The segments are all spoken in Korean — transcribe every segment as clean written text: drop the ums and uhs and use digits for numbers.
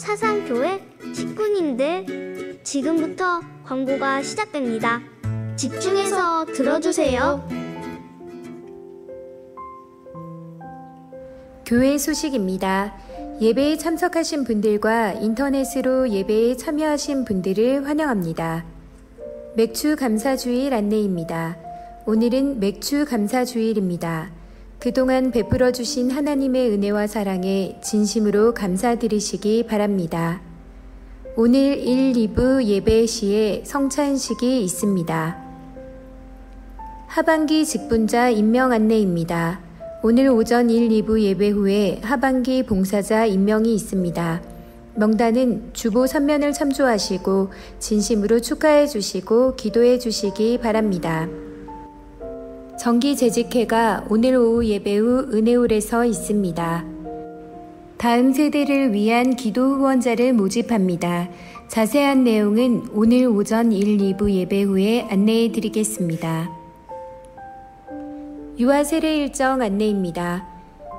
사상교회 식구님들, 지금부터 광고가 시작됩니다. 집중해서 들어주세요. 교회 소식입니다. 예배에 참석하신 분들과 인터넷으로 예배에 참여하신 분들을 환영합니다. 맥주 감사주일 안내입니다. 오늘은 맥주 감사주일입니다. 그동안 베풀어 주신 하나님의 은혜와 사랑에 진심으로 감사드리시기 바랍니다. 오늘 1, 2부 예배 시에 성찬식이 있습니다. 하반기 직분자 임명 안내입니다. 오늘 오전 1, 2부 예배 후에 하반기 봉사자 임명이 있습니다. 명단은 주보 선면을 참조하시고 진심으로 축하해 주시고 기도해 주시기 바랍니다. 정기 재직회가 오늘 오후 예배 후 은혜홀에서 있습니다. 다음 세대를 위한 기도 후원자를 모집합니다. 자세한 내용은 오늘 오전 1, 2부 예배 후에 안내해 드리겠습니다. 유아세례 일정 안내입니다.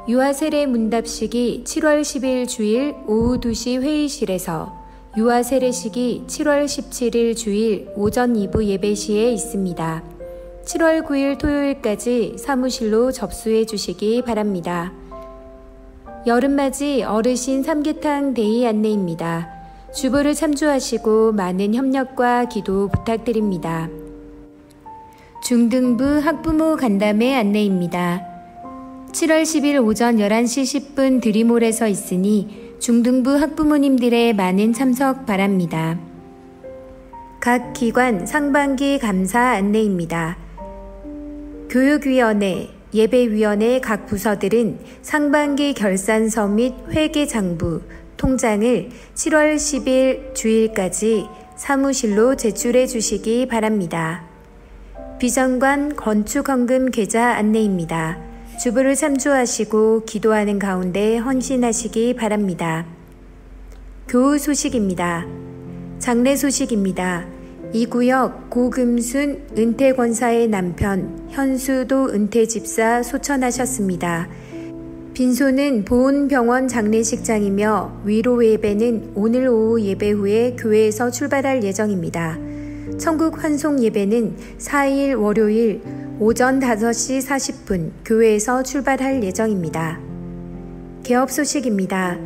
유아세례 문답식이 7월 10일 주일 오후 2시 회의실에서, 유아세례식이 7월 17일 주일 오전 2부 예배 시에 있습니다. 7월 9일 토요일까지 사무실로 접수해 주시기 바랍니다. 여름맞이 어르신 삼계탕 데이 안내입니다. 주보를 참조하시고 많은 협력과 기도 부탁드립니다. 중등부 학부모 간담회 안내입니다. 7월 10일 오전 11시 10분 드림홀에서 있으니 중등부 학부모님들의 많은 참석 바랍니다. 각 기관 상반기 감사 안내입니다. 교육위원회, 예배위원회 각 부서들은 상반기 결산서 및 회계장부, 통장을 7월 10일 주일까지 사무실로 제출해 주시기 바랍니다. 비전관 건축헌금 계좌 안내입니다. 주보를 참조하시고 기도하는 가운데 헌신하시기 바랍니다. 교우 소식입니다. 장례 소식입니다. 이 구역 고금순 은퇴권사의 남편 현수도 은퇴집사 소천하셨습니다. 빈소는 보훈병원 장례식장이며 위로 예배는 오늘 오후 예배 후에 교회에서 출발할 예정입니다. 천국 환송 예배는 4일 월요일 오전 5시 40분 교회에서 출발할 예정입니다. 개업 소식입니다.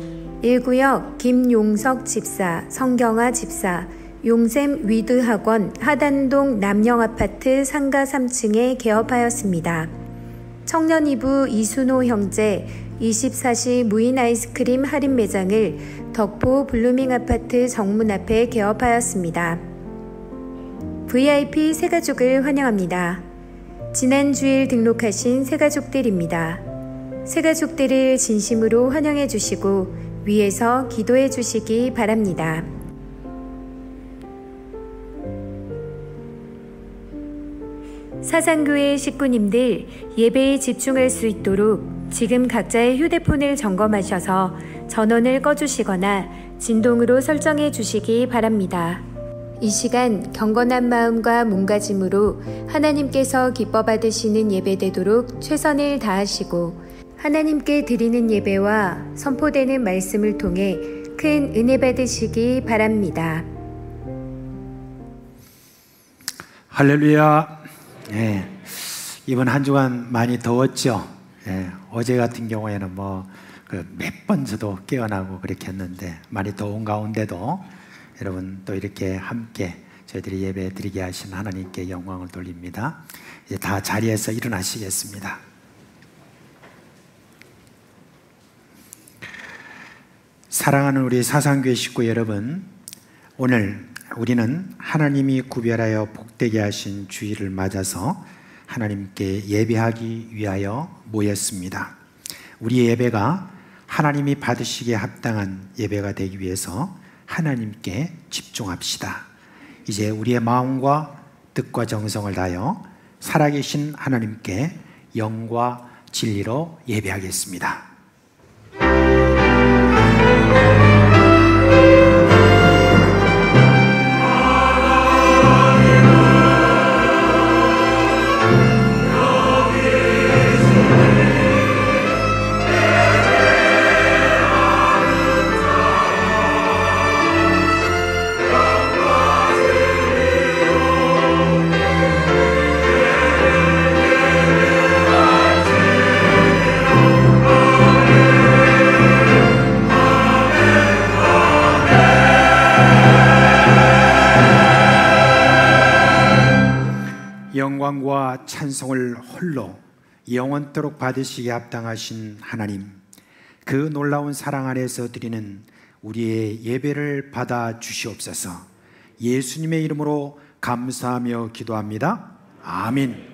1구역 김용석 집사, 성경아 집사, 용샘 위드학원 하단동 남영아파트 상가 3층에 개업하였습니다. 청년 2부 이순호 형제 24시 무인 아이스크림 할인 매장을 덕포 블루밍아파트 정문 앞에 개업하였습니다. VIP 새가족을 환영합니다. 지난 주일 등록하신 새가족들입니다. 새가족들을 진심으로 환영해 주시고 위에서 기도해 주시기 바랍니다. 사상교회 식구님들, 예배에 집중할 수 있도록 지금 각자의 휴대폰을 점검하셔서 전원을 꺼주시거나 진동으로 설정해 주시기 바랍니다. 이 시간 경건한 마음과 몸가짐으로 하나님께서 기뻐 받으시는 예배되도록 최선을 다하시고 하나님께 드리는 예배와 선포되는 말씀을 통해 큰 은혜 받으시기 바랍니다. 할렐루야. 네, 이번 한 주간 많이 더웠죠. 네, 어제 같은 경우에는 몇 번 저도 깨어나고 그렇게 했는데 많이 더운 가운데도 여러분 또 이렇게 함께 저희들이 예배 드리게 하신 하나님께 영광을 돌립니다. 이제 다 자리에서 일어나시겠습니다. 사랑하는 우리 사상교회 식구 여러분, 오늘 우리는 하나님이 구별하여 복되게 하신 주일을 맞아서 하나님께 예배하기 위하여 모였습니다. 우리의 예배가 하나님이 받으시기에 합당한 예배가 되기 위해서 하나님께 집중합시다. 이제 우리의 마음과 뜻과 정성을 다하여 살아계신 하나님께 영과 진리로 예배하겠습니다. 찬송을 홀로 영원토록 받으시기에 합당하신 하나님, 그 놀라운 사랑 안에서 드리는 우리의 예배를 받아 주시옵소서. 예수님의 이름으로 감사하며 기도합니다. 아멘.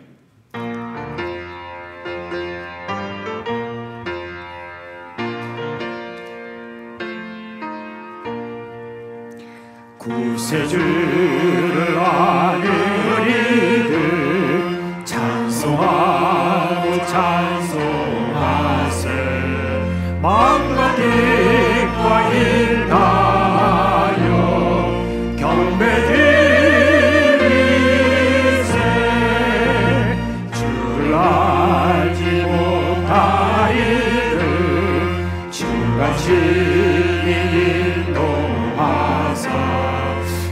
구세주를 아는 이들 찬송하고 찬송하세. 마음과 뜻과 일하여 경배드리세. 주를 알지 못한 이들 주같이 인도하사.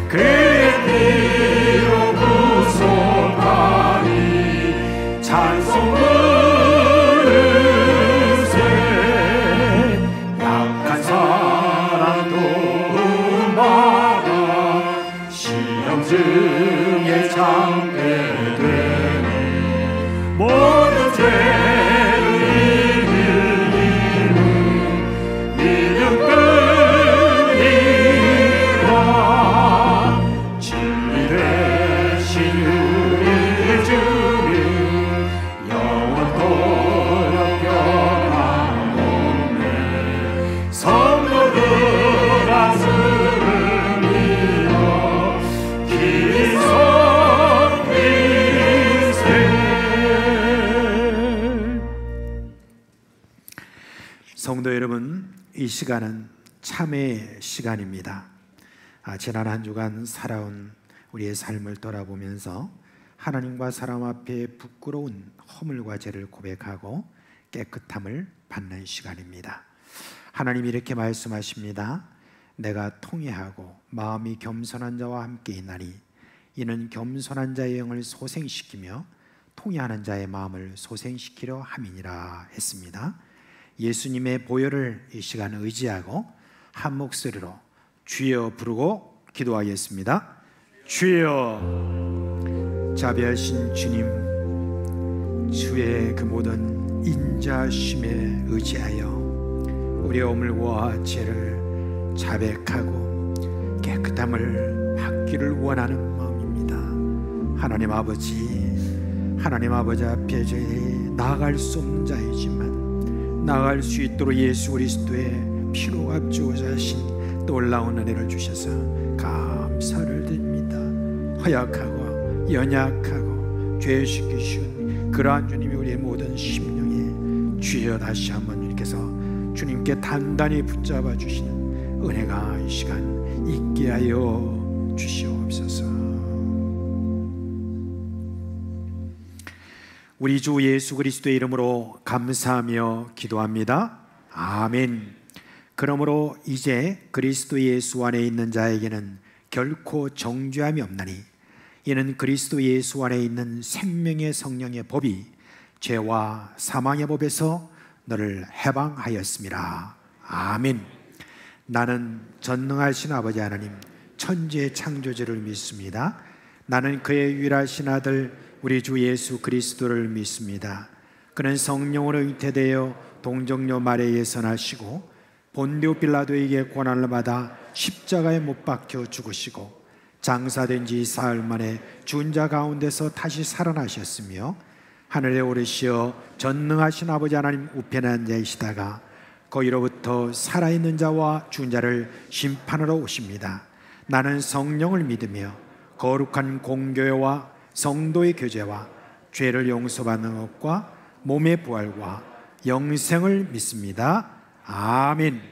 그의 피로 구속하니 찬송 부르세. 약한 사람도 음하라. 시험 중에 참게 되니 모든 죄를 이길 힘은 믿음뿐이라. 진리 대신 우리 주님 영원토록 변함없네. 성도들 안수를 믿어 기속일세. 성도 여러분, 이 시간은 참회의 시간입니다. 지난 한 주간 살아온 우리의 삶을 돌아보면서 하나님과 사람 앞에 부끄러운 허물과 죄를 고백하고 깨끗함을 받는 시간입니다. 하나님이 이렇게 말씀하십니다. 내가 통회하고 마음이 겸손한 자와 함께 있나니 이는 겸손한 자의 영을 소생시키며 통회하는 자의 마음을 소생시키려 함이니라 했습니다. 예수님의 보혈을 이 시간 의지하고 한 목소리로 주여 부르고 기도하겠습니다. 주여. 자비하신 주님, 주의 그 모든 인자심에 의지하여 우리의 허물과 죄를 자백하고 깨끗함을 받기를 원하는 마음입니다. 하나님 아버지 앞에 저희 나아갈 수 없는 자이지만 나아갈 수 있도록 예수 그리스도의 피로 값주어져 하신 놀라운 은혜를 주셔서 감사를 드립니다. 허약하고 연약하고 죄짓기 쉬운 그러한 주님이 우리의 모든 심령에 주여 다시 한번 이렇게서 주님께 단단히 붙잡아 주시는 은혜가 이 시간 있게 하여 주시옵소서. 우리 주 예수 그리스도의 이름으로 감사하며 기도합니다. 아멘. 그러므로 이제 그리스도 예수 안에 있는 자에게는 결코 정죄함이 없나니 이는 그리스도 예수 안에 있는 생명의 성령의 법이 죄와 사망의 법에서 너를 해방하였습니다. 아멘. 나는 전능하신 아버지 하나님 천지의 창조주를 믿습니다. 나는 그의 유일하신 아들 우리 주 예수 그리스도를 믿습니다. 그는 성령으로 잉태되어 동정녀 마리아에 선하시고 본디오 빌라도에게 고난을 받아 십자가에 못 박혀 죽으시고 장사된 지 사흘 만에 죽은 자 가운데서 다시 살아나셨으며 하늘에 오르시어 전능하신 아버지 하나님 우편에 앉아계시다가 거기로부터 살아있는 자와 죽은 자를 심판하러 오십니다. 나는 성령을 믿으며 거룩한 공교회와 성도의 교제와 죄를 용서받는 것과 몸의 부활과 영생을 믿습니다. 아멘.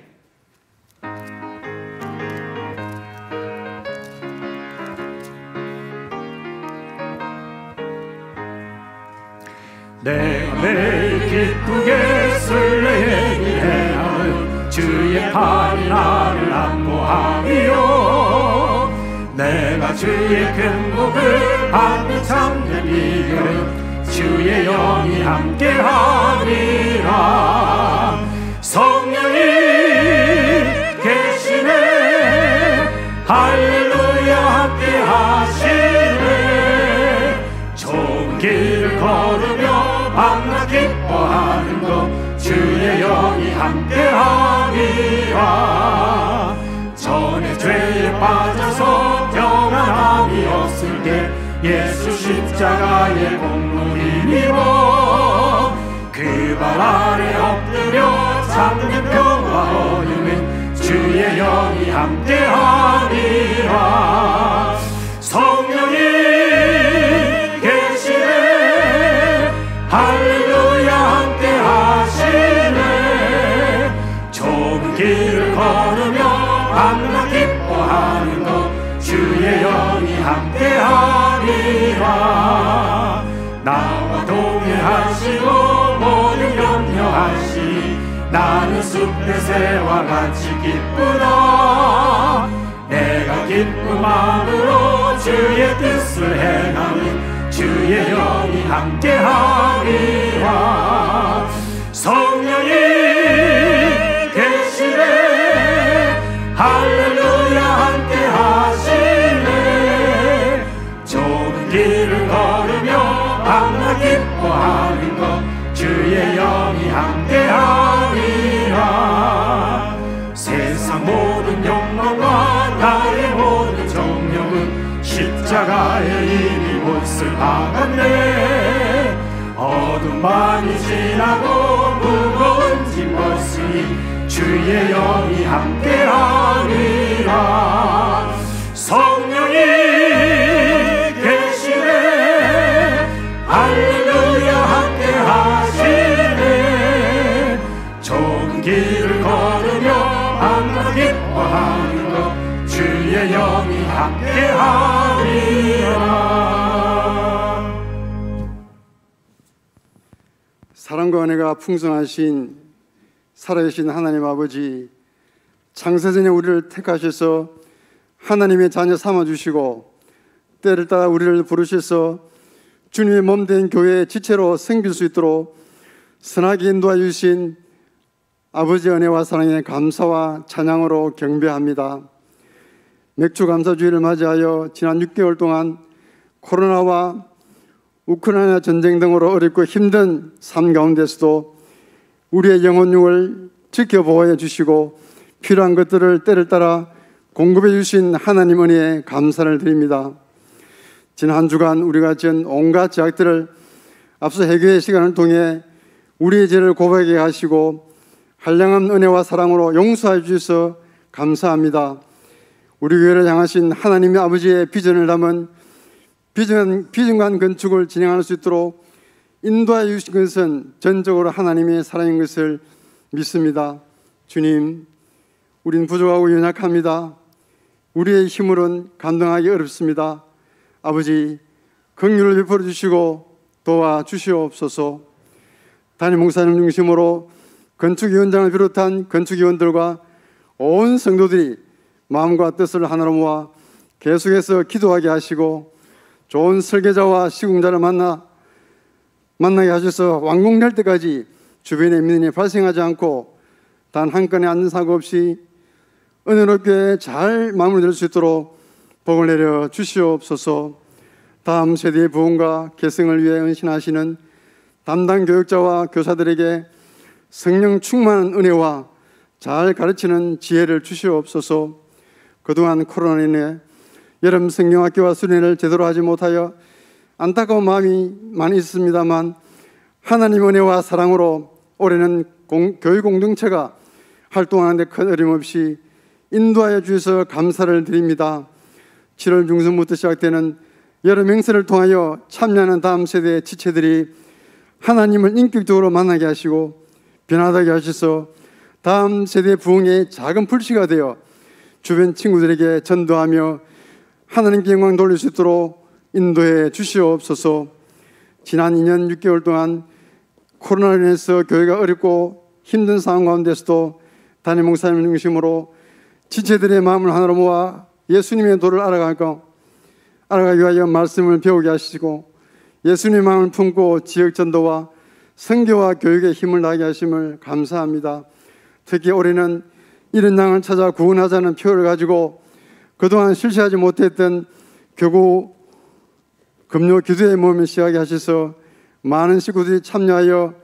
내가 매일 기쁘게 설레게 행하는 주의 팔이 나를 안보하며 내가 주의 큰 복을 받는 참된 비결은 주의 영이 함께하리라. 성령이 계시네 할렐루야 함께 하시네. 좋은 길을 함께하리라. 전에 죄에 빠져서 평안함이 없을 때 예수 십자가의 공로 힘입어 그 발 아래 엎드려 참는 평화 얻으면 주의 영이 함께하리라. 성령이 계시네 할렐루야 함께하시네. 좁은 길을 걸으며 밤낮 기뻐하는 것 주의 영이 함께하리라. 나와 동행하시고 모든 염려하시니 나는 숲의 새와 같이 기쁘다. 내가 기쁜 마음으로 주의 뜻을 행하는 주의 영이 함께하리라. 성령이 계시네 할렐루야 함께하시네. 좁은 길을 걸으며 밤낮 기뻐하는 것 주의 영이 함께하리라. 세상 모든 욕망과 나의 모든 정욕은 십자가에 이미 못을 박았네. 어둠 밤이 지나고 무거운 짐 벗으니 주의 영이 함께하리라. 성령이 계시네 할렐루야 함께하시네. 좁은 길을 걸으며 밤낮 기뻐하는 것 주의 영이 함께하리라. 사랑과 은혜가 풍성하신 살아계신 하나님 아버지, 창세전에 우리를 택하셔서 하나님의 자녀 삼아주시고 때를 따라 우리를 부르셔서 주님의 몸된 교회의 지체로 섬길 수 있도록 선하게 인도하여 주신 아버지의 은혜와 사랑에 감사와 찬양으로 경배합니다. 맥주 감사주의를 맞이하여 지난 6개월 동안 코로나와 우크라이나 전쟁 등으로 어렵고 힘든 삶 가운데서도 우리의 영혼육을 지켜보호해 주시고 필요한 것들을 때를 따라 공급해 주신 하나님 은혜에 감사를 드립니다. 지난 한 주간 우리가 지은 온갖 죄악들을 앞서 회개의 시간을 통해 우리의 죄를 고백하게 하시고 한량한 은혜와 사랑으로 용서해 주셔서 감사합니다. 우리 교회를 향하신 하나님의 아버지의 비전을 담은 비전관 건축을 진행할 수 있도록 인도해 주신 것은 전적으로 하나님의 사랑인 것을 믿습니다. 주님, 우린 부족하고 연약합니다. 우리의 힘으로는 감당하기 어렵습니다. 아버지, 긍휼을 베풀어 주시고 도와주시옵소서. 담임 목사님 중심으로 건축위원장을 비롯한 건축위원들과 온 성도들이 마음과 뜻을 하나로 모아 계속해서 기도하게 하시고 좋은 설계자와 시공자를 만나게 하셔서 완공될 때까지 주변에 민원이 발생하지 않고 단 한 건의 안전사고 없이 은혜롭게 잘 마무리될 수 있도록 복을 내려 주시옵소서. 다음 세대의 부흥과 계승을 위해 헌신하시는 담당 교육자와 교사들에게 성령 충만한 은혜와 잘 가르치는 지혜를 주시옵소서. 그동안 코로나로 인해 여름 성경학교와 수련회를 제대로 하지 못하여 안타까운 마음이 많이 있습니다만 하나님 은혜와 사랑으로 올해는 교육 공동체가 활동하는 데 큰 어려움 없이 인도하여 주셔서 감사를 드립니다. 7월 중순부터 시작되는 여름 행사를 통하여 참여하는 다음 세대의 지체들이 하나님을 인격적으로 만나게 하시고 변화하게 하셔서 다음 세대 부흥의 작은 불씨가 되어 주변 친구들에게 전도하며 하나님께 영광 돌릴 수 있도록 인도해 주시옵소서. 지난 2년 6개월 동안 코로나로 인해서 교회가 어렵고 힘든 상황 가운데서도 담임 목사님 중심으로 지체들의 마음을 하나로 모아 예수님의 도를 알아가기 위하여 말씀을 배우게 하시고 예수님의 마음을 품고 지역 전도와 선교와 교육에 힘을 나게 하심을 감사합니다. 특히 올해는 이런 양을 찾아 구원하자는 표를 가지고 그동안 실시하지 못했던 교구 금요 기도의 모임을 시작하게 하셔서 많은 식구들이 참여하여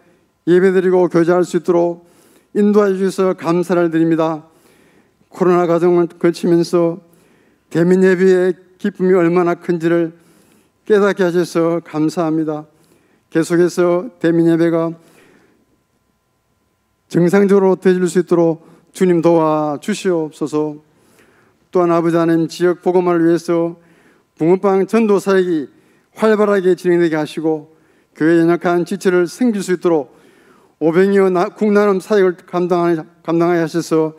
예배드리고 교제할 수 있도록 인도해 주셔서 감사를 드립니다. 코로나 과정을 거치면서 대민 예배의 기쁨이 얼마나 큰지를 깨닫게 하셔서 감사합니다. 계속해서 대민 예배가 정상적으로 되어질 수 있도록 주님 도와주시옵소서. 또한 아버지 하나님, 지역 복음화를 위해서 붕어빵 전도 사역이 활발하게 진행되게 하시고 교회의 연약한 지체를 섬길 수 있도록 500여 국나눔 사역을 감당하게 하셔서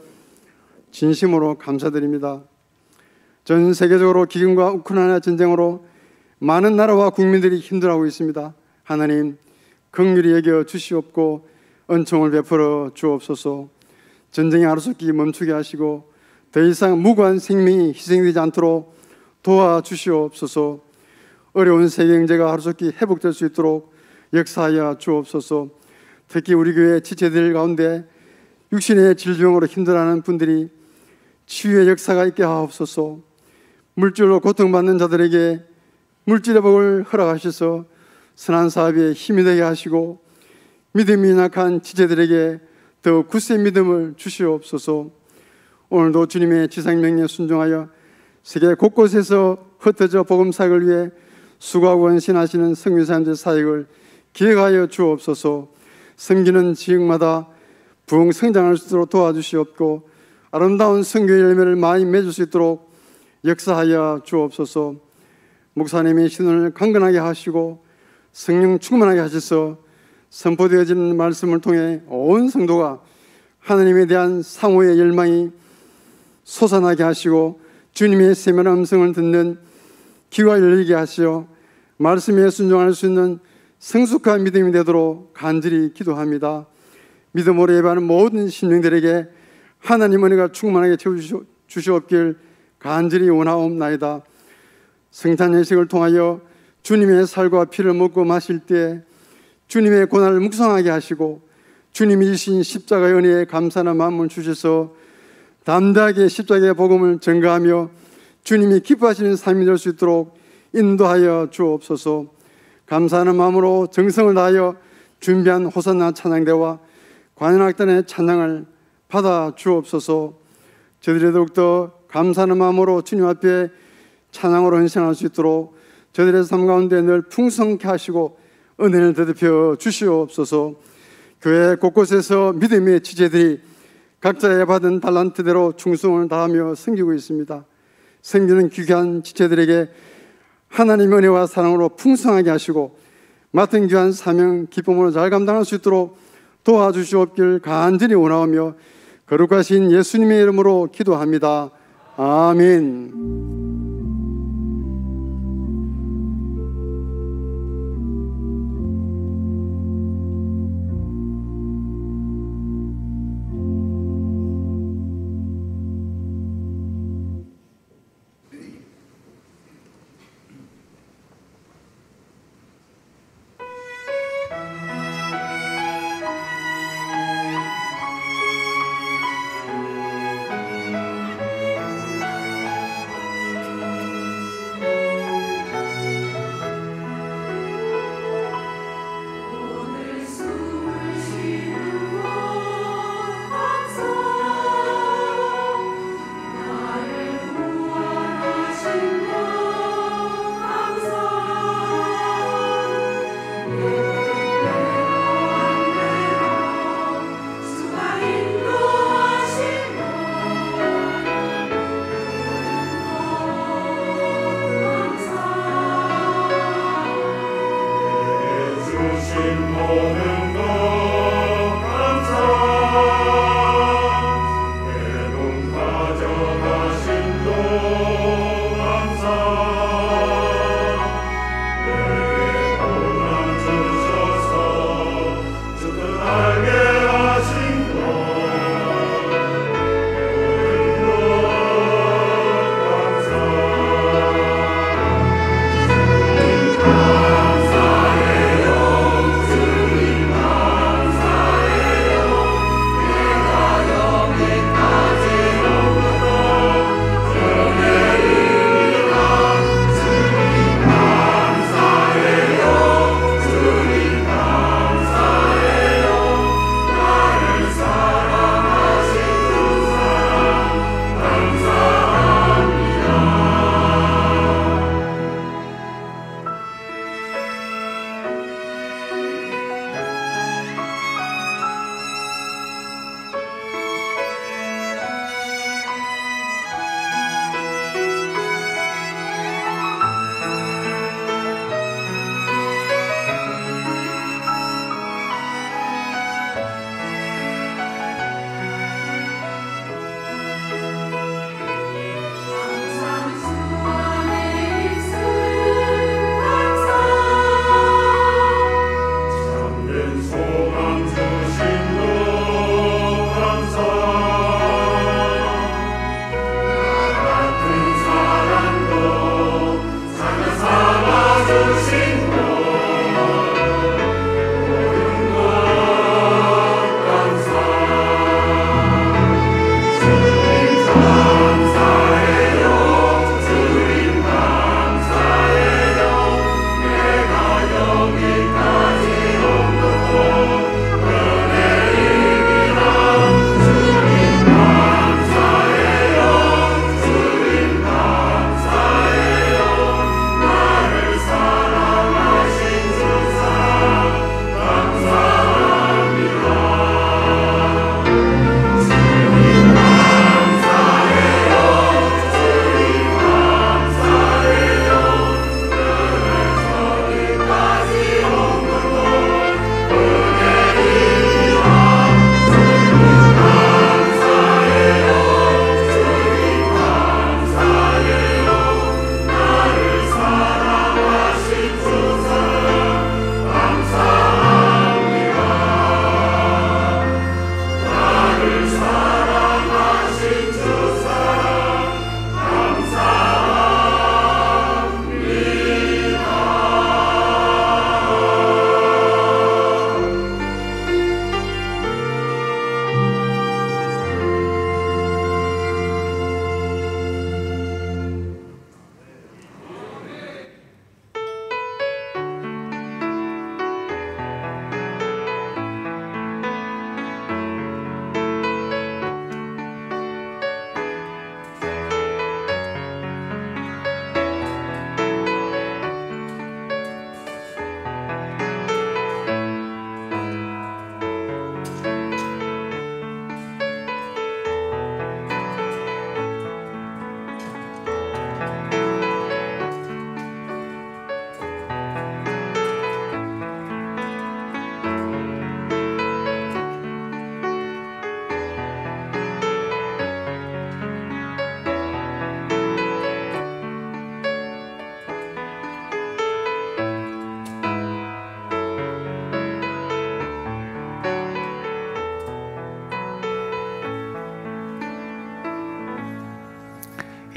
진심으로 감사드립니다. 전 세계적으로 기근과 우크라이나 전쟁으로 많은 나라와 국민들이 힘들어하고 있습니다. 하나님, 긍휼히 여겨 주시옵고 은총을 베풀어 주옵소서. 전쟁의 하루속히 멈추게 하시고 더 이상 무고한 생명이 희생되지 않도록 도와주시옵소서. 어려운 세계 경제가 하루속히 회복될 수 있도록 역사하여 주옵소서. 특히 우리 교회 지체들 가운데 육신의 질병으로 힘들어하는 분들이 치유의 역사가 있게 하옵소서. 물질로 고통받는 자들에게 물질의 복을 허락하셔서 선한 사업에 힘이 되게 하시고 믿음이 약한 지체들에게 더 굳센 믿음을 주시옵소서. 오늘도 주님의 지상명령에 순종하여 세계 곳곳에서 흩어져 복음 사역을 위해 수고하고 헌신하시는 성교사님들 사역을 기획하여 주옵소서. 섬기는 지역마다 부흥 성장할 수 있도록 도와주시옵고 아름다운 선교의 열매를 많이 맺을 수 있도록 역사하여 주옵소서. 목사님의 신원을 강건하게 하시고 성령 충만하게 하셔서 선포되어지는 말씀을 통해 온 성도가 하나님에 대한 상호의 열망이 솟아나게 하시고 주님의 세밀한 음성을 듣는 귀가 열리게 하시어 말씀에 순종할 수 있는 성숙한 믿음이 되도록 간절히 기도합니다. 믿음으로 예배하는 모든 심령들에게 하나님 은혜가 충만하게 채워주시옵길 간절히 원하옵나이다. 성찬 예식을 통하여 주님의 살과 피를 먹고 마실 때 주님의 고난을 묵상하게 하시고 주님이 주신 십자가의 은혜에 감사하는 마음을 주셔서 담대하게 십자가의 복음을 전가하며 주님이 기뻐하시는 삶이 될 수 있도록 인도하여 주옵소서. 감사하는 마음으로 정성을 다하여 준비한 호산나 찬양대와 관현악단의 찬양을 받아 주옵소서. 저희들이 더욱더 감사하는 마음으로 주님 앞에 찬양으로 헌신할 수 있도록 저희들의 삶 가운데 늘 풍성케 하시고 은혜를 더럽혀 주시옵소서. 교회 곳곳에서 믿음의 지체들이 각자의 받은 달란트대로 충성을 다하며 섬기고 있습니다. 섬기는 귀한 지체들에게 하나님의 은혜와 사랑으로 풍성하게 하시고 맡은 귀한 사명 기쁨으로 잘 감당할 수 있도록 도와주시옵길 간절히 원하오며 거룩하신 예수님의 이름으로 기도합니다. 아멘.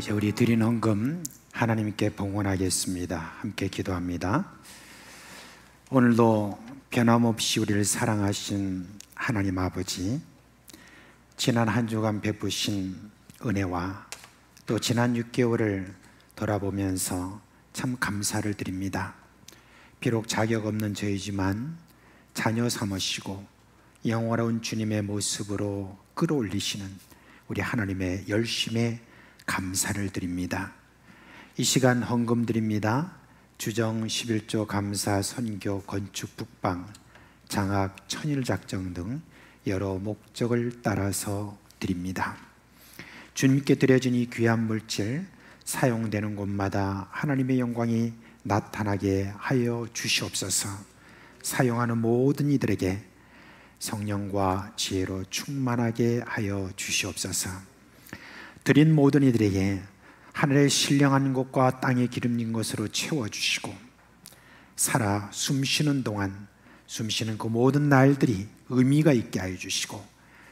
이제 우리 드린 헌금 하나님께 봉헌하겠습니다. 함께 기도합니다. 오늘도 변함없이 우리를 사랑하신 하나님 아버지, 지난 한 주간 베푸신 은혜와 또 지난 6개월을 돌아보면서 참 감사를 드립니다. 비록 자격 없는 저희지만 자녀 삼으시고 영원한 주님의 모습으로 끌어올리시는 우리 하나님의 열심에 감사를 드립니다. 이 시간 헌금 드립니다. 주정 11조 감사 선교 건축 북방 장학 천일작정 등 여러 목적을 따라서 드립니다. 주님께 드려진 이 귀한 물질 사용되는 곳마다 하나님의 영광이 나타나게 하여 주시옵소서. 사용하는 모든 이들에게 성령과 지혜로 충만하게 하여 주시옵소서. 드린 모든 이들에게 하늘의 신령한 것과 땅의 기름진 것으로 채워주시고 살아 숨쉬는 동안 숨쉬는 그 모든 날들이 의미가 있게 하여 주시고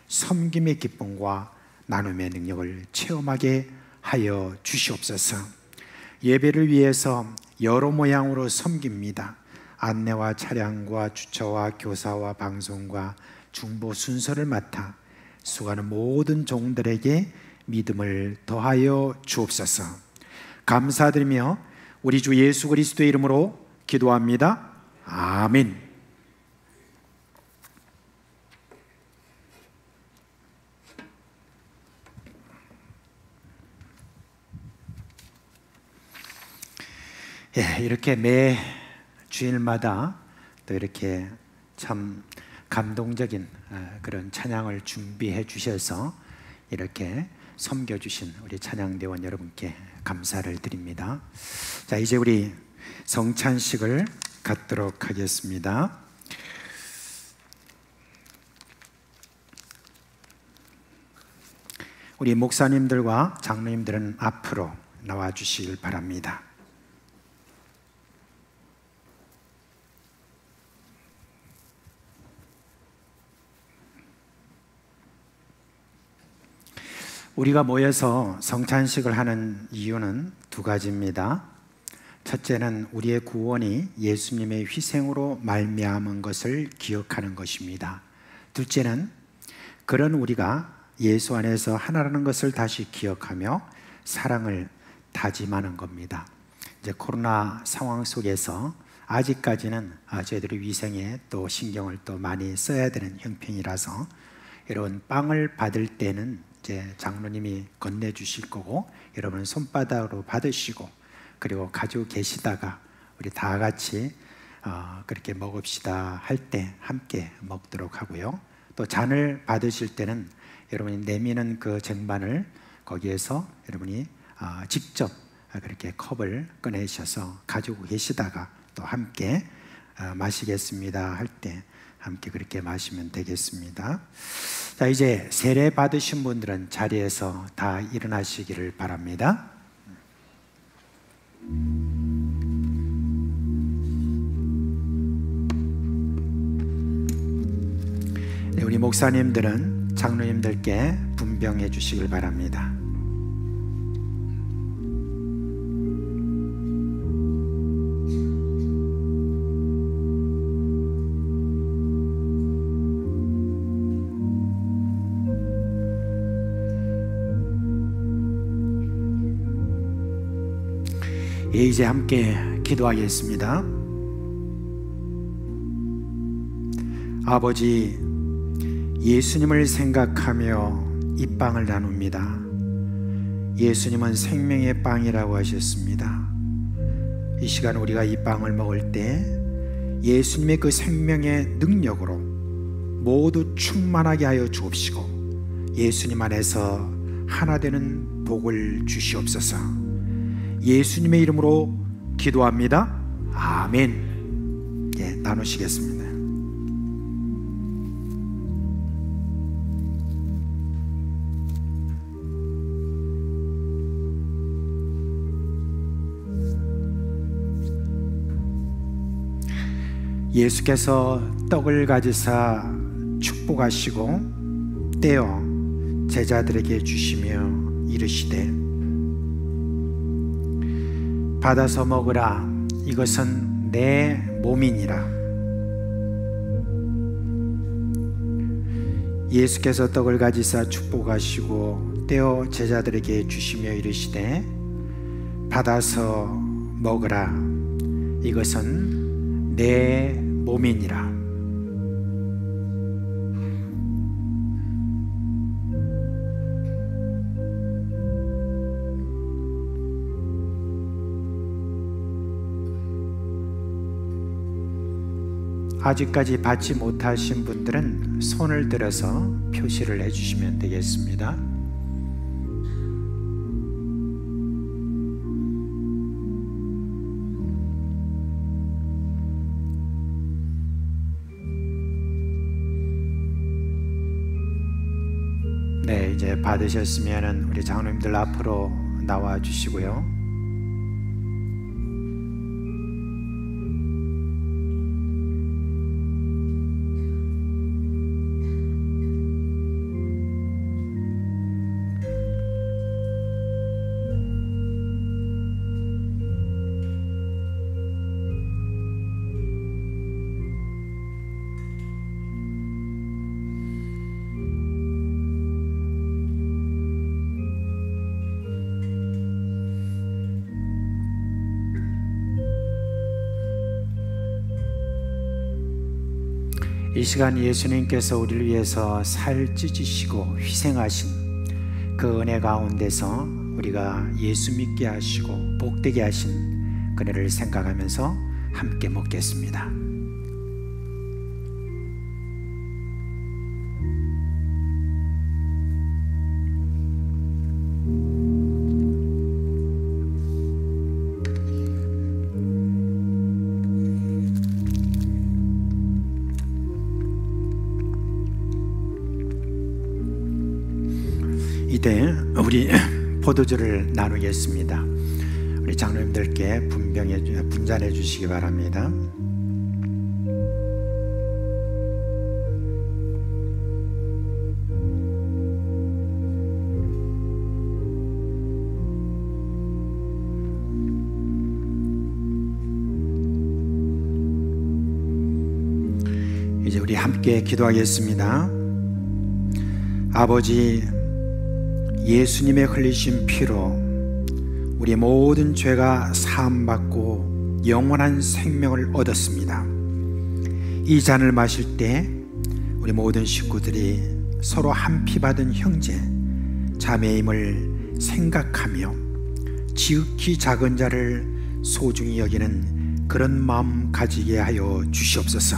섬김의 기쁨과 나눔의 능력을 체험하게 하여 주시옵소서. 예배를 위해서 여러 모양으로 섬깁니다. 안내와 차량과 주차와 교사와 방송과 중보 순서를 맡아 수고하는 모든 종들에게 믿음을 더하여 주옵소서. 감사드리며 우리 주 예수 그리스도의 이름으로 기도합니다. 아멘. 이렇게 매 주일마다 또 이렇게 참 감동적인 그런 찬양을 준비해 주셔서 이렇게 섬겨주신 우리 찬양대원 여러분께 감사를 드립니다. 자, 이제 우리 성찬식을 갖도록 하겠습니다. 우리 목사님들과 장로님들은 앞으로 나와 주시길 바랍니다. 우리가 모여서 성찬식을 하는 이유는 두 가지입니다. 첫째는 우리의 구원이 예수님의 희생으로 말미암은 것을 기억하는 것입니다. 둘째는 그런 우리가 예수 안에서 하나라는 것을 다시 기억하며 사랑을 다짐하는 겁니다. 이제 코로나 상황 속에서 아직까지는 저희들이 위생에 또 신경을 또 많이 써야 되는 형편이라서 이런 빵을 받을 때는 이제 장로님이 건네주실 거고 여러분은 손바닥으로 받으시고 그리고 가지고 계시다가 우리 다 같이 그렇게 먹읍시다 할 때 함께 먹도록 하고요. 또 잔을 받으실 때는 여러분이 내미는 그 쟁반을 거기에서 여러분이 직접 그렇게 컵을 꺼내셔서 가지고 계시다가 또 함께 마시겠습니다 할 때 함께 그렇게 마시면 되겠습니다. 자, 이제 세례 받으신 분들은 자리에서 다 일어나시기를 바랍니다. 네, 우리 목사님들은 장로님들께 분병해 주시길 바랍니다. 이제 함께 기도하겠습니다. 아버지, 예수님을 생각하며 이 빵을 나눕니다. 예수님은 생명의 빵이라고 하셨습니다. 이 시간 우리가 이 빵을 먹을 때 예수님의 그 생명의 능력으로 모두 충만하게 하여 주옵시고 예수님 안에서 하나 되는 복을 주시옵소서. 예수님의 이름으로 기도합니다. 아멘. 예, 나누시겠습니다. 예수께서 떡을 가지사 축복하시고 떼어 제자들에게 주시며 이르시되 받아서 먹으라. 이것은 내 몸이니라. 예수께서 떡을 가지사 축복하시고 떼어 제자들에게 주시며 이르시되 받아서 먹으라. 이것은 내 몸이니라. 아직까지 받지 못하신 분들은 손을 들어서 표시를 해주시면 되겠습니다. 네, 이제 받으셨으면 우리 장로님들 앞으로 나와 주시고요. 이 시간 예수님께서 우리를 위해서 살 찢으시고 희생하신 그 은혜 가운데서 우리가 예수 믿게 하시고 복되게 하신 그네를 생각하면서 함께 먹겠습니다. 이때 우리 포도주를 나누겠습니다. 우리 장로님들께 분잔해 주시기 바랍니다. 이제 우리 함께 기도하겠습니다. 아버지, 예수님의 흘리신 피로 우리 모든 죄가 사함받고 영원한 생명을 얻었습니다. 이 잔을 마실 때 우리 모든 식구들이 서로 한 피 받은 형제 자매임을 생각하며 지극히 작은 자를 소중히 여기는 그런 마음 가지게 하여 주시옵소서.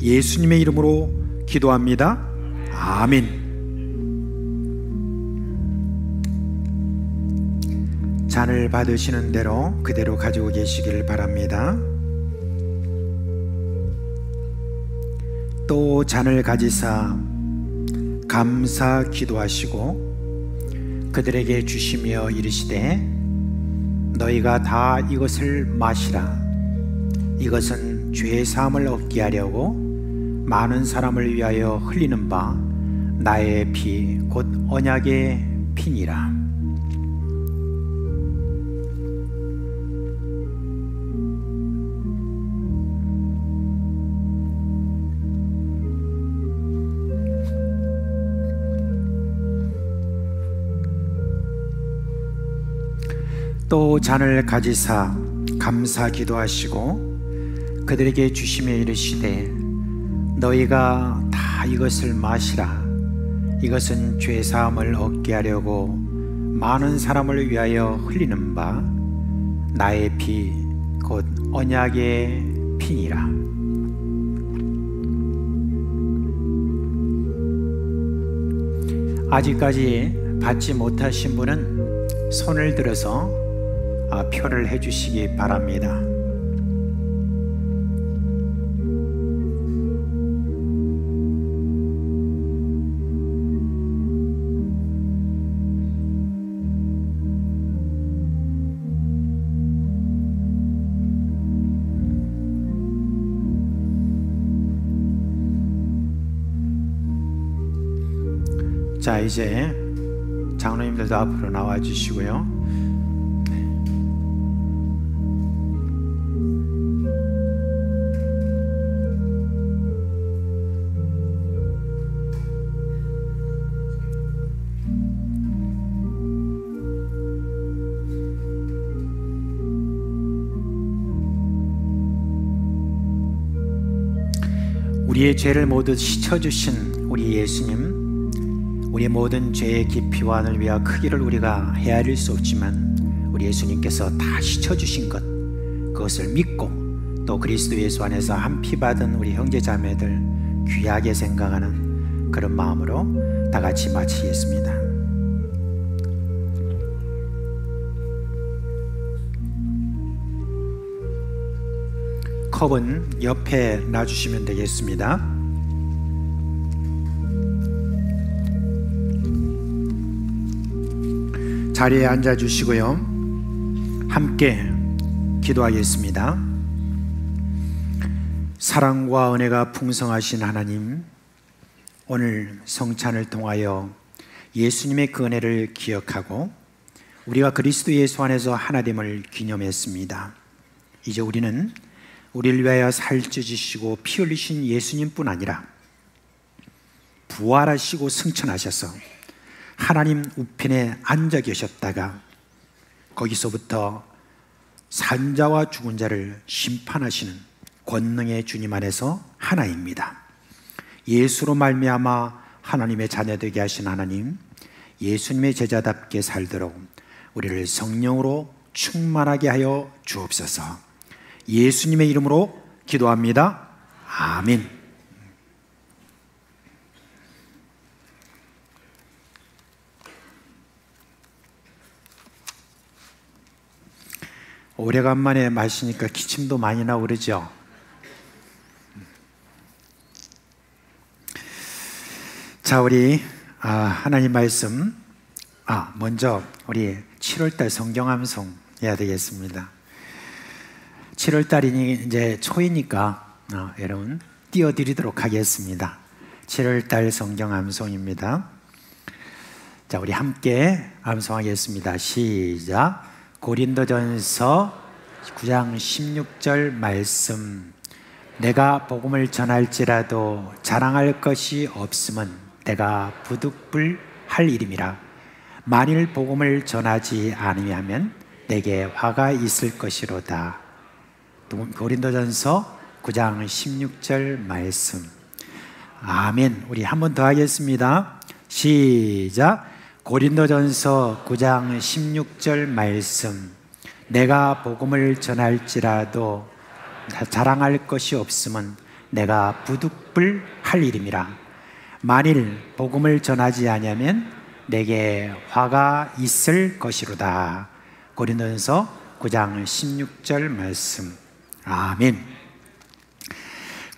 예수님의 이름으로 기도합니다. 아멘. 잔을 받으시는 대로 그대로 가지고 계시길 바랍니다. 또 잔을 가지사 감사 기도하시고 그들에게 주시며 이르시되 너희가 다 이것을 마시라. 이것은 죄 사함을 얻게 하려고 많은 사람을 위하여 흘리는 바 나의 피 곧 언약의 피니라. 또 잔을 가지사 감사 기도하시고 그들에게 주시며 이르시되 너희가 다 이것을 마시라. 이것은 죄 사함을 얻게 하려고 많은 사람을 위하여 흘리는 바 나의 피 곧 언약의 피니라. 아직까지 받지 못하신 분은 손을 들어서 표를 해주시기 바랍니다. 자, 이제 장로님들도 앞으로 나와 주시고요. 우리의 죄를 모두 씻어주신 우리 예수님, 우리의 모든 죄의 깊이와 하늘비와 크기를 우리가 헤아릴 수 없지만 우리 예수님께서 다 씻어주신 것, 그것을 믿고 또 그리스도 예수 안에서 한 피 받은 우리 형제 자매들 귀하게 생각하는 그런 마음으로 다 같이 마치겠습니다. 컵은 옆에 놔주시면 되겠습니다. 자리에 앉아주시고요. 함께 기도하겠습니다. 사랑과 은혜가 풍성하신 하나님, 오늘 성찬을 통하여 예수님의 그 은혜를 기억하고 우리가 그리스도 예수 안에서 하나됨을 기념했습니다. 이제 우리는 우리를 위하여 살찌지시고 피 흘리신 예수님뿐 아니라 부활하시고 승천하셔서 하나님 우편에 앉아 계셨다가 거기서부터 산자와 죽은 자를 심판하시는 권능의 주님 안에서 하나입니다. 예수로 말미암아 하나님의 자녀 되게 하신 하나님, 예수님의 제자답게 살도록 우리를 성령으로 충만하게 하여 주옵소서. 예수님의 이름으로 기도합니다. 아멘. 오래간만에 마시니까 기침도 많이 나고 그러죠. 자, 우리 하나님 말씀 먼저 우리 7월달 성경암송 해야 되겠습니다. 7월달이니 이제 초이니까 여러분 띄워드리도록 하겠습니다. 7월달 성경암송입니다. 자, 우리 함께 암송하겠습니다. 시작. 고린도전서 9장 16절 말씀. 내가 복음을 전할지라도 자랑할 것이 없음은 내가 부득불할 일임이라. 만일 복음을 전하지 아니하면 내게 화가 있을 것이로다. 고린도전서 9장 16절 말씀. 아멘. 우리 한 번 더 하겠습니다. 시작. 고린도전서 9장 16절 말씀. 내가 복음을 전할지라도 자랑할 것이 없음은 내가 부득불할 일임이라. 만일 복음을 전하지 아니하면 내게 화가 있을 것이로다. 고린도전서 9장 16절 말씀. 아멘.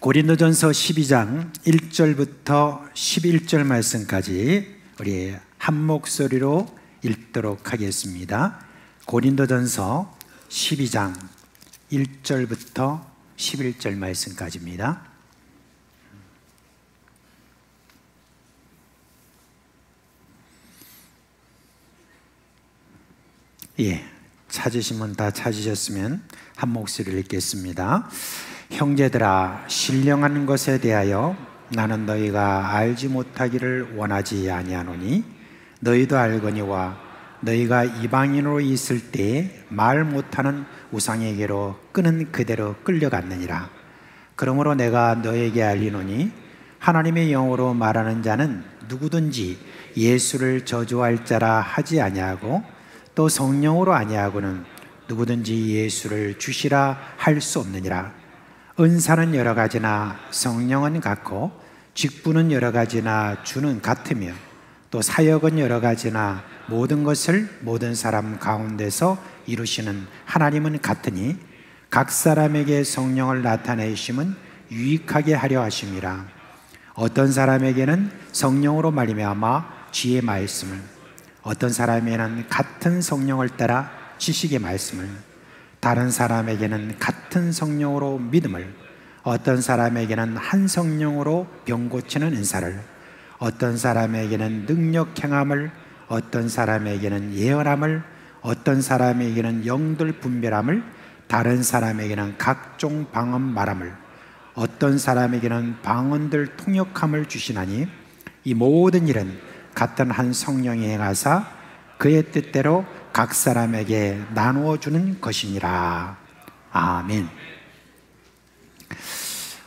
고린도전서 12장 1절부터 11절 말씀까지 우리 한 목소리로 읽도록 하겠습니다. 고린도전서 12장 1절부터 11절 말씀까지입니다. 예, 찾으시면 다 찾으셨으면 한 목소리를 읽겠습니다. 형제들아, 신령한 것에 대하여 나는 너희가 알지 못하기를 원하지 아니하노니 너희도 알거니와 너희가 이방인으로 있을 때에 말 못하는 우상에게로 끄는 그대로 끌려갔느니라. 그러므로 내가 너에게 알리노니 하나님의 영으로 말하는 자는 누구든지 예수를 저주할 자라 하지 아니하고 또 성령으로 아니하고는 누구든지 예수를 주시라 할 수 없느니라. 은사는 여러 가지나 성령은 같고 직분은 여러 가지나 주는 같으며 또 사역은 여러 가지나 모든 것을 모든 사람 가운데서 이루시는 하나님은 같으니 각 사람에게 성령을 나타내심은 유익하게 하려 하심이라. 어떤 사람에게는 성령으로 말미암아 지혜의 말씀을, 어떤 사람에게는 같은 성령을 따라 지식의 말씀을, 다른 사람에게는 같은 성령으로 믿음을, 어떤 사람에게는 한 성령으로 병 고치는 은사를, 어떤 사람에게는 능력 행함을, 어떤 사람에게는 예언함을, 어떤 사람에게는 영들 분별함을, 다른 사람에게는 각종 방언 말함을, 어떤 사람에게는 방언들 통역함을 주시나니 이 모든 일은 같은 한 성령이 행하사 그의 뜻대로 각 사람에게 나누어 주는 것이니라. 아멘.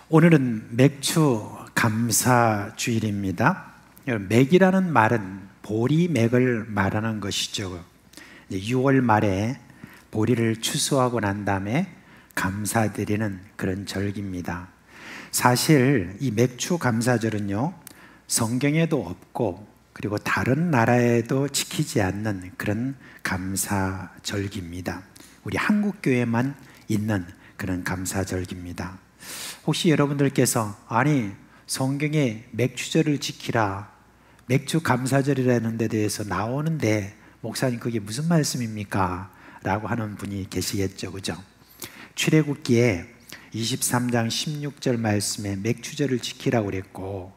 오늘은 맥주 감사 주일입니다. 맥이라는 말은 보리맥을 말하는 것이죠. 6월 말에 보리를 추수하고 난 다음에 감사드리는 그런 절기입니다. 사실 이 맥주 감사절은요, 성경에도 없고 그리고 다른 나라에도 지키지 않는 그런 감사절기입니다. 우리 한국교회만 있는 그런 감사절기입니다. 혹시 여러분들께서 아니 성경에 맥주절을 지키라, 맥주 감사절이라는 데 대해서 나오는데 목사님 그게 무슨 말씀입니까? 라고 하는 분이 계시겠죠, 그죠? 출애굽기에 23장 16절 말씀에 맥주절을 지키라고 그랬고,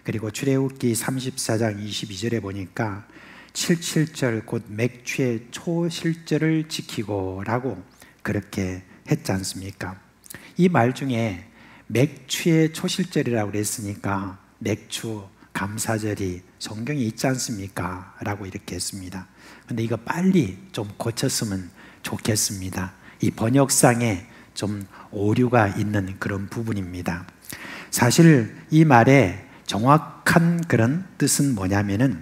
그리고 출애굽기 34장 22절에 보니까 77절 곧 맥주의 초실절을 지키고 라고 그렇게 했지 않습니까? 이 말 중에 맥주의 초실절이라고 그랬으니까 맥주 감사절이 성경에 있지 않습니까? 라고 이렇게 했습니다. 근데 이거 빨리 좀 고쳤으면 좋겠습니다. 이 번역상에 좀 오류가 있는 그런 부분입니다. 사실 이 말의 정확한 그런 뜻은 뭐냐면은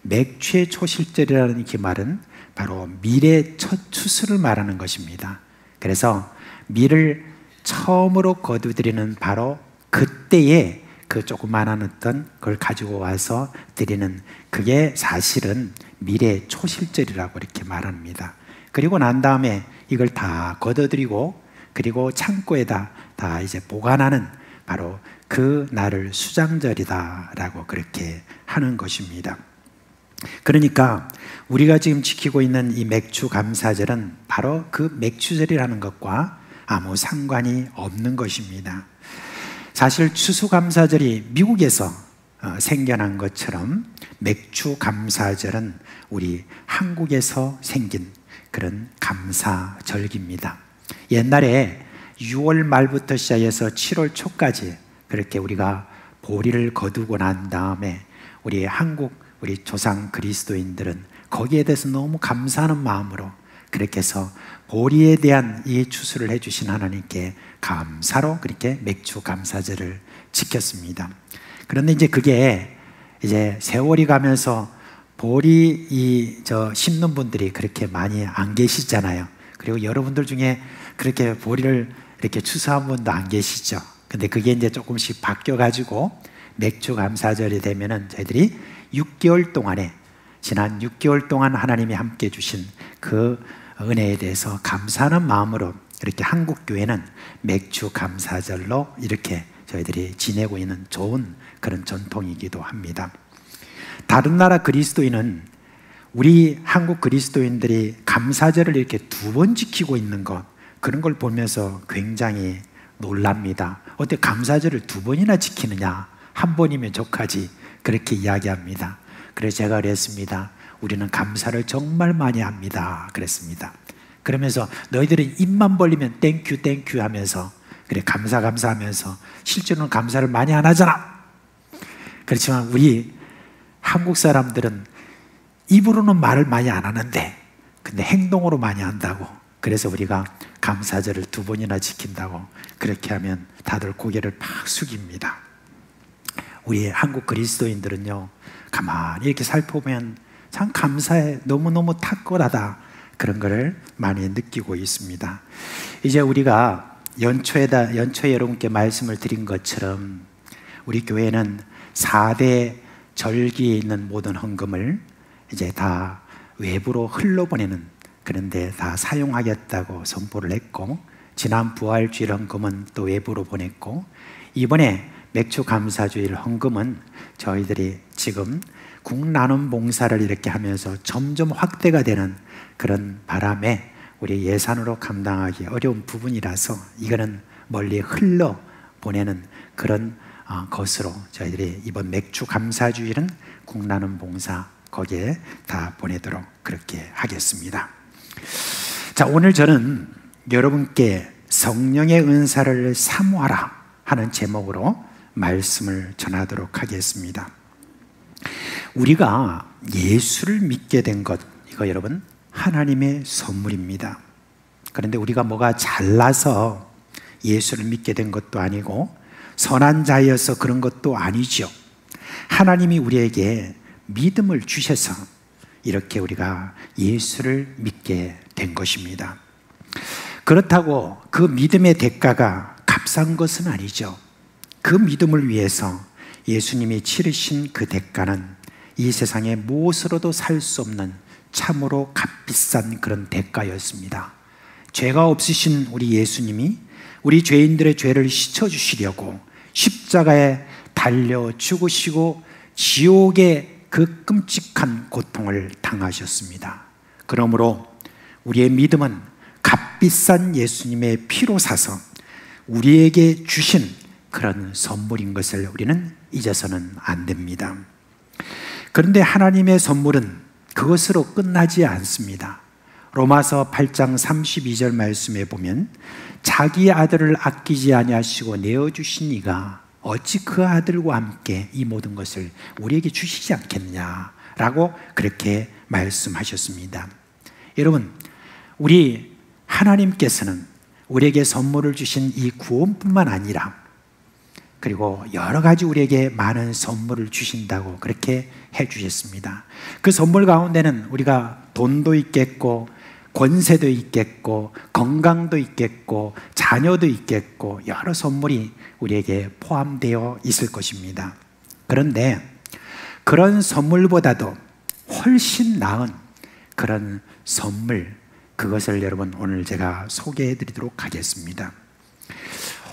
맥주의 초실절이라는 이 말은 바로 밀의 첫 추수를 말하는 것입니다. 그래서 밀을 처음으로 거두드리는 바로 그때에 그 조그만한 어떤 걸 가지고 와서 드리는, 그게 사실은 밀의 초실절이라고 이렇게 말합니다. 그리고 난 다음에 이걸 다 걷어들이고 그리고 창고에다 다 이제 보관하는 바로 그 날을 수장절이다라고 그렇게 하는 것입니다. 그러니까 우리가 지금 지키고 있는 이 맥주 감사절은 바로 그 맥주절이라는 것과 아무 상관이 없는 것입니다. 사실 추수감사절이 미국에서 생겨난 것처럼 맥주 감사절은 우리 한국에서 생긴 그런 감사절기입니다. 옛날에 6월 말부터 시작해서 7월 초까지 그렇게 우리가 보리를 거두고 난 다음에 우리 한국 우리 조상 그리스도인들은 거기에 대해서 너무 감사하는 마음으로 그렇게 해서 보리에 대한 이 추수를 해주신 하나님께 감사로 그렇게 맥주 감사절을 지켰습니다. 그런데 이제 그게 이제 세월이 가면서 보리 심는 분들이 그렇게 많이 안 계시잖아요. 그리고 여러분들 중에 그렇게 보리를 이렇게 추수한 분도 안 계시죠. 근데 그게 이제 조금씩 바뀌어가지고 맥주 감사절이 되면은 저희들이 6개월 동안에 지난 6개월 동안 하나님이 함께 주신 그 은혜에 대해서 감사하는 마음으로 이렇게 한국 교회는 맥주 감사절로 이렇게 저희들이 지내고 있는 좋은 그런 전통이기도 합니다. 다른 나라 그리스도인은 우리 한국 그리스도인들이 감사절을 이렇게 2번 지키고 있는 것, 그런 걸 보면서 굉장히 놀랍니다. 어떻게 감사절을 2번이나 지키느냐? 한 번이면 족하지. 그렇게 이야기합니다. 그래서 제가 그랬습니다. 우리는 감사를 정말 많이 합니다. 그랬습니다. 그러면서 너희들은 입만 벌리면 땡큐 땡큐 하면서 그래 감사하면서 실제로는 감사를 많이 안 하잖아. 그렇지만 우리 한국 사람들은 입으로는 말을 많이 안 하는데 근데 행동으로 많이 한다고. 그래서 우리가 감사절을 2번이나 지킨다고 그렇게 하면 다들 고개를 팍 숙입니다. 우리 한국 그리스도인들은요, 가만히 이렇게 살펴보면 참 감사해, 너무너무 탁월하다, 그런 것을 많이 느끼고 있습니다. 이제 우리가 연초에 여러분께 말씀을 드린 것처럼 우리 교회는 4대 절기에 있는 모든 헌금을 이제 다 외부로 흘러보내는, 그런데 다 사용하겠다고 선포를 했고, 지난 부활주일 헌금은 또 외부로 보냈고, 이번에 맥주 감사주일 헌금은 저희들이 지금 국나눔 봉사를 이렇게 하면서 점점 확대가 되는 그런 바람에 우리 예산으로 감당하기 어려운 부분이라서 이거는 멀리 흘러 보내는 그런 것으로 저희들이 이번 맥주 감사주일은 국나눔 봉사 거기에 다 보내도록 그렇게 하겠습니다. 자, 오늘 저는 여러분께 성령의 은사를 사모하라 하는 제목으로 말씀을 전하도록 하겠습니다. 우리가 예수를 믿게 된 것, 이거 여러분 하나님의 선물입니다. 그런데 우리가 뭐가 잘나서 예수를 믿게 된 것도 아니고 선한 자여서 그런 것도 아니죠. 하나님이 우리에게 믿음을 주셔서 이렇게 우리가 예수를 믿게 된 것입니다. 그렇다고 그 믿음의 대가가 값싼 것은 아니죠. 그 믿음을 위해서 예수님이 치르신 그 대가는 이 세상에 무엇으로도 살 수 없는 참으로 값비싼 그런 대가였습니다. 죄가 없으신 우리 예수님이 우리 죄인들의 죄를 씻어주시려고 십자가에 달려 죽으시고 지옥의 그 끔찍한 고통을 당하셨습니다. 그러므로 우리의 믿음은 값비싼 예수님의 피로 사서 우리에게 주신 그런 선물인 것을 우리는 잊어서는 안 됩니다. 그런데 하나님의 선물은 그것으로 끝나지 않습니다. 로마서 8장 32절 말씀에 보면 자기 아들을 아끼지 아니하시고 내어주신 이가 어찌 그 아들과 함께 이 모든 것을 우리에게 주시지 않겠냐라고 그렇게 말씀하셨습니다. 여러분, 우리 하나님께서는 우리에게 선물을 주신 이 구원뿐만 아니라 그리고 여러 가지 우리에게 많은 선물을 주신다고 그렇게 해주셨습니다. 그 선물 가운데는 우리가 돈도 있겠고 권세도 있겠고 건강도 있겠고 자녀도 있겠고 여러 선물이 우리에게 포함되어 있을 것입니다. 그런데 그런 선물보다도 훨씬 나은 그런 선물, 그것을 여러분 오늘 제가 소개해 드리도록 하겠습니다.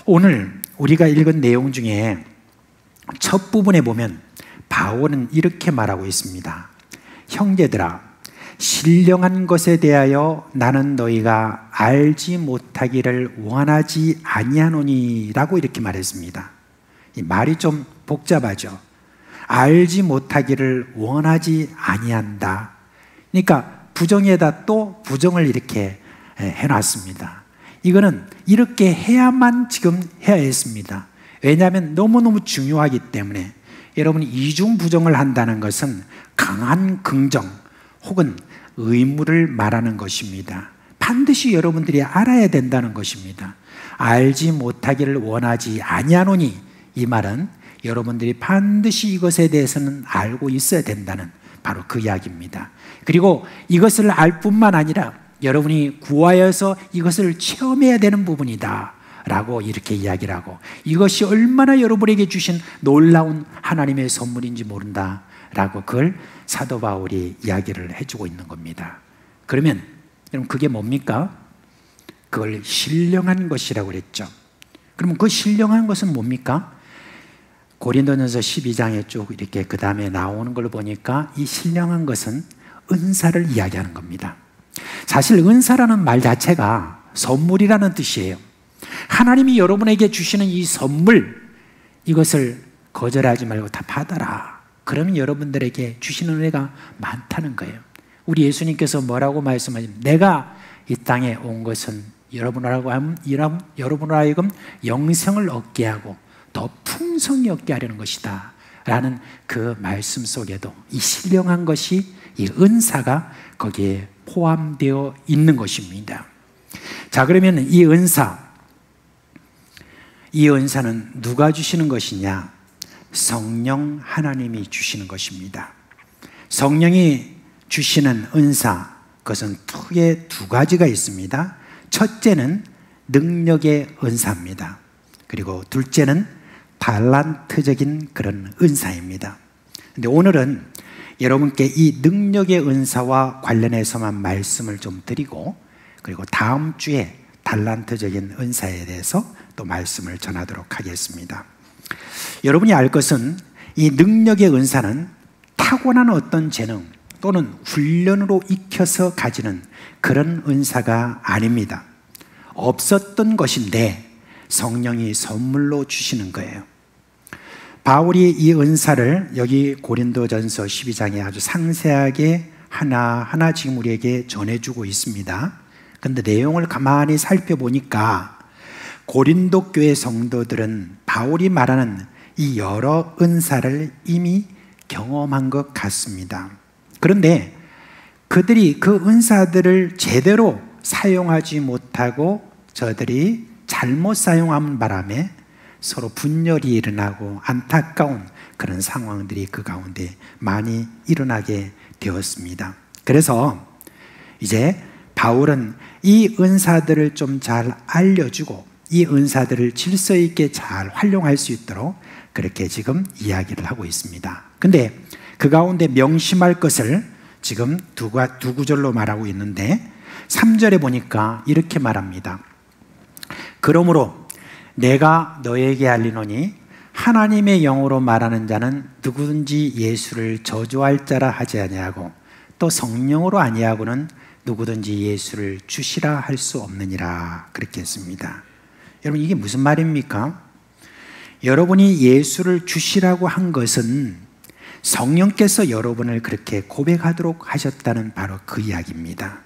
오늘 우리가 읽은 내용 중에 첫 부분에 보면 바울은 이렇게 말하고 있습니다. 형제들아, 신령한 것에 대하여 나는 너희가 알지 못하기를 원하지 아니하노니라고 이렇게 말했습니다. 이 말이 좀 복잡하죠. 알지 못하기를 원하지 아니한다. 그러니까 부정에다 또 부정을 이렇게 해놨습니다. 이거는 이렇게 해야만 지금 해야 했습니다. 왜냐하면 너무너무 중요하기 때문에. 여러분이 이중 부정을 한다는 것은 강한 긍정 혹은 의무를 말하는 것입니다. 반드시 여러분들이 알아야 된다는 것입니다. 알지 못하기를 원하지 아니하노니, 이 말은 여러분들이 반드시 이것에 대해서는 알고 있어야 된다는 바로 그 이야기입니다. 그리고 이것을 알 뿐만 아니라 여러분이 구하여서 이것을 체험해야 되는 부분이다 라고 이렇게 이야기를 하고, 이것이 얼마나 여러분에게 주신 놀라운 하나님의 선물인지 모른다 라고 그걸 사도 바울이 이야기를 해주고 있는 겁니다. 그러면 여러분 그게 뭡니까? 그걸 신령한 것이라고 그랬죠. 그러면 그 신령한 것은 뭡니까? 고린도전서 12장에 쭉 이렇게 그 다음에 나오는 걸 보니까 이 신령한 것은 은사를 이야기하는 겁니다. 사실 은사라는 말 자체가 선물이라는 뜻이에요. 하나님이 여러분에게 주시는 이 선물, 이것을 거절하지 말고 다 받아라. 그러면 여러분들에게 주시는 은혜가 많다는 거예요. 우리 예수님께서 뭐라고 말씀하시면, 내가 이 땅에 온 것은 여러분으로 하여금 영생을 얻게 하고 더 풍성히 얻게 하려는 것이다 라는 그 말씀 속에도 이 신령한 것이, 이 은사가 거기에 포함되어 있는 것입니다. 자, 그러면 이 은사는 누가 주시는 것이냐? 성령 하나님이 주시는 것입니다. 성령이 주시는 은사, 그것은 크게 두 가지가 있습니다. 첫째는 능력의 은사입니다. 그리고 둘째는 달란트적인 그런 은사입니다. 근데 오늘은 여러분께 이 능력의 은사와 관련해서만 말씀을 좀 드리고, 그리고 다음 주에 달란트적인 은사에 대해서 또 말씀을 전하도록 하겠습니다. 여러분이 알 것은 이 능력의 은사는 타고난 어떤 재능 또는 훈련으로 익혀서 가지는 그런 은사가 아닙니다. 없었던 것인데 성령이 선물로 주시는 거예요. 바울이 이 은사를 여기 고린도전서 12장에 아주 상세하게 하나하나 지금 우리에게 전해주고 있습니다. 그런데 내용을 가만히 살펴보니까 고린도 교회 성도들은 바울이 말하는 이 여러 은사를 이미 경험한 것 같습니다. 그런데 그들이 그 은사들을 제대로 사용하지 못하고 저들이 잘못 사용한 바람에 서로 분열이 일어나고 안타까운 그런 상황들이 그 가운데 많이 일어나게 되었습니다. 그래서 이제 바울은 이 은사들을 좀 잘 알려주고 이 은사들을 질서 있게 잘 활용할 수 있도록 그렇게 지금 이야기를 하고 있습니다. 근데 그 가운데 명심할 것을 지금 두 구절로 말하고 있는데 3절에 보니까 이렇게 말합니다. 그러므로 내가 너에게 알리노니 하나님의 영으로 말하는 자는 누구든지 예수를 저주할 자라 하지 아니하고 또 성령으로 아니하고는 누구든지 예수를 주시라 할 수 없느니라 그렇게 했습니다. 여러분 이게 무슨 말입니까? 여러분이 예수를 주시라고 한 것은 성령께서 여러분을 그렇게 고백하도록 하셨다는 바로 그 이야기입니다.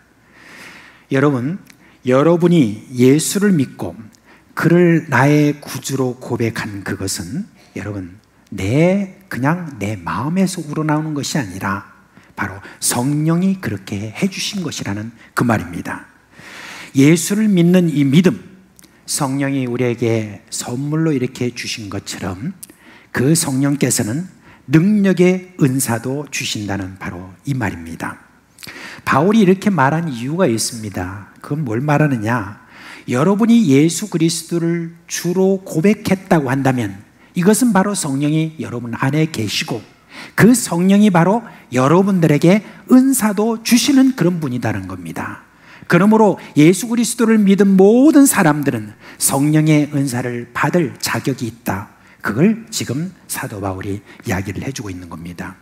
여러분이 예수를 믿고 그를 나의 구주로 고백한 그것은 여러분 그냥 내 마음에서 우러나오는 것이 아니라 바로 성령이 그렇게 해주신 것이라는 그 말입니다. 예수를 믿는 이 믿음, 성령이 우리에게 선물로 이렇게 주신 것처럼 그 성령께서는 능력의 은사도 주신다는 바로 이 말입니다. 바울이 이렇게 말한 이유가 있습니다. 그건 뭘 말하느냐? 여러분이 예수 그리스도를 주로 고백했다고 한다면 이것은 바로 성령이 여러분 안에 계시고 그 성령이 바로 여러분들에게 은사도 주시는 그런 분이다는 겁니다. 그러므로 예수 그리스도를 믿은 모든 사람들은 성령의 은사를 받을 자격이 있다. 그걸 지금 사도 바울이 이야기를 해주고 있는 겁니다.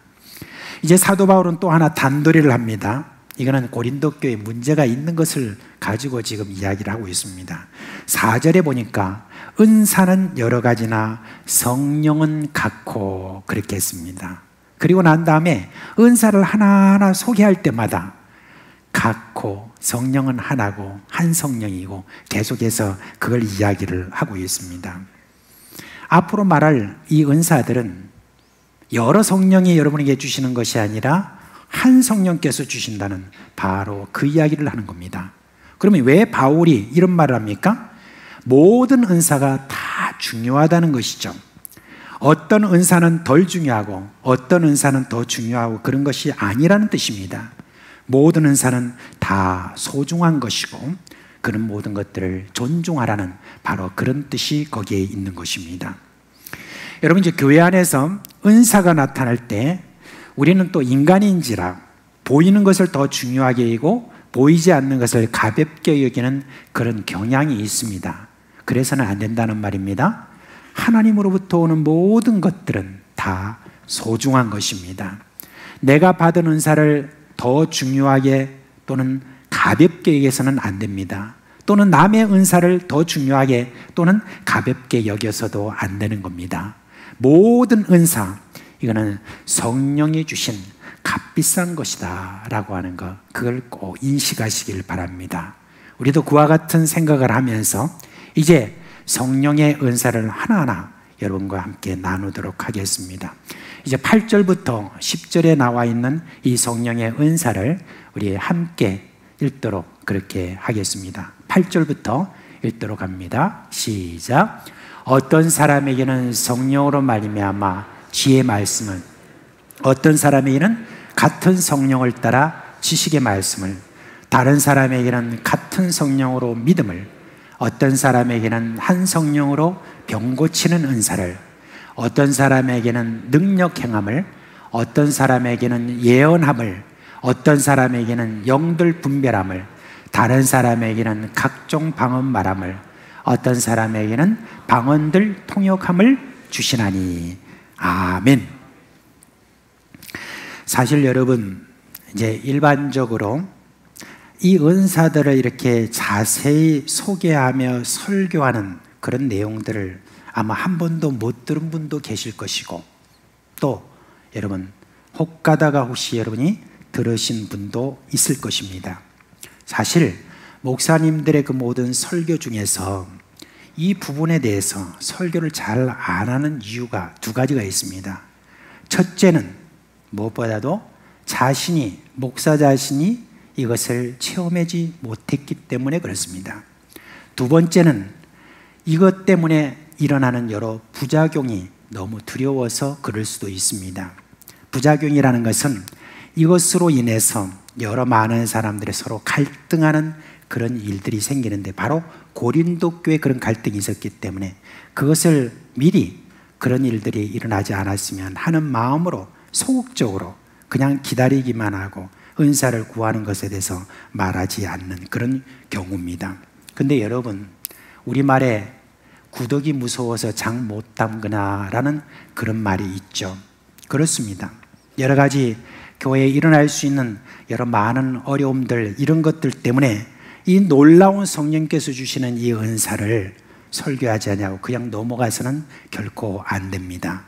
이제 사도 바울은 또 하나 단도리를 합니다. 이거는 고린도 교회에 문제가 있는 것을 가지고 지금 이야기를 하고 있습니다. 4절에 보니까 은사는 여러 가지나 성령은 같고 그렇게 했습니다. 그리고 난 다음에 은사를 하나하나 소개할 때마다 같고 성령은 하나고 한 성령이고 계속해서 그걸 이야기를 하고 있습니다. 앞으로 말할 이 은사들은 여러 성령이 여러분에게 주시는 것이 아니라 한 성령께서 주신다는 바로 그 이야기를 하는 겁니다. 그러면 왜 바울이 이런 말을 합니까? 모든 은사가 다 중요하다는 것이죠. 어떤 은사는 덜 중요하고 어떤 은사는 더 중요하고 그런 것이 아니라는 뜻입니다. 모든 은사는 다 소중한 것이고 그런 모든 것들을 존중하라는 바로 그런 뜻이 거기에 있는 것입니다. 여러분 이제 교회 안에서 은사가 나타날 때 우리는 또 인간인지라 보이는 것을 더 중요하게 여기고 보이지 않는 것을 가볍게 여기는 그런 경향이 있습니다. 그래서는 안 된다는 말입니다. 하나님으로부터 오는 모든 것들은 다 소중한 것입니다. 내가 받은 은사를 더 중요하게 또는 가볍게 여겨서는 안 됩니다. 또는 남의 은사를 더 중요하게 또는 가볍게 여겨서도 안 되는 겁니다. 모든 은사, 이거는 성령이 주신 값비싼 것이다 라고 하는 것, 그걸 꼭 인식하시길 바랍니다. 우리도 그와 같은 생각을 하면서 이제 성령의 은사를 하나하나 여러분과 함께 나누도록 하겠습니다. 이제 8절부터 10절에 나와 있는 이 성령의 은사를 우리 함께 읽도록 그렇게 하겠습니다. 8절부터 읽도록 합니다. 시작. 어떤 사람에게는 성령으로 말미암아 지혜의 말씀을, 어떤 사람에게는 같은 성령을 따라 지식의 말씀을, 다른 사람에게는 같은 성령으로 믿음을, 어떤 사람에게는 한 성령으로 병 고치는 은사를, 어떤 사람에게는 능력 행함을, 어떤 사람에게는 예언함을, 어떤 사람에게는 영들 분별함을, 다른 사람에게는 각종 방언 말함을, 어떤 사람에게는 방언들 통역함을 주시나니. 아멘. 사실 여러분 이제 일반적으로 이 은사들을 이렇게 자세히 소개하며 설교하는 그런 내용들을 아마 한 번도 못 들은 분도 계실 것이고, 또 여러분 혹 가다가 혹시 여러분이 들으신 분도 있을 것입니다. 사실 목사님들의 그 모든 설교 중에서 이 부분에 대해서 설교를 잘 안 하는 이유가 두 가지가 있습니다. 첫째는 무엇보다도 목사 자신이 이것을 체험하지 못했기 때문에 그렇습니다. 두 번째는 이것 때문에 일어나는 여러 부작용이 너무 두려워서 그럴 수도 있습니다. 부작용이라는 것은 이것으로 인해서 여러 많은 사람들이 서로 갈등하는 그런 일들이 생기는데, 바로 고린도 교회에 그런 갈등이 있었기 때문에 그것을 미리 그런 일들이 일어나지 않았으면 하는 마음으로 소극적으로 그냥 기다리기만 하고 은사를 구하는 것에 대해서 말하지 않는 그런 경우입니다. 근데 여러분, 우리말에 구더기 무서워서 장 못 담그나 라는 그런 말이 있죠. 그렇습니다. 여러 가지 교회에 일어날 수 있는 여러 많은 어려움들, 이런 것들 때문에 이 놀라운 성령께서 주시는 이 은사를 설교하지 않냐고 그냥 넘어가서는 결코 안 됩니다.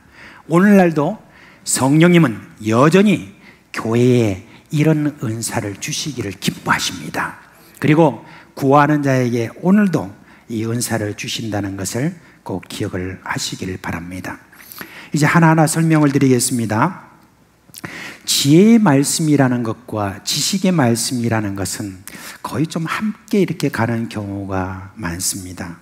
오늘날도 성령님은 여전히 교회에 이런 은사를 주시기를 기뻐하십니다. 그리고 구하는 자에게 오늘도 이 은사를 주신다는 것을 꼭 기억을 하시기를 바랍니다. 이제 하나하나 설명을 드리겠습니다. 지혜의 말씀이라는 것과 지식의 말씀이라는 것은 거의 좀 함께 이렇게 가는 경우가 많습니다.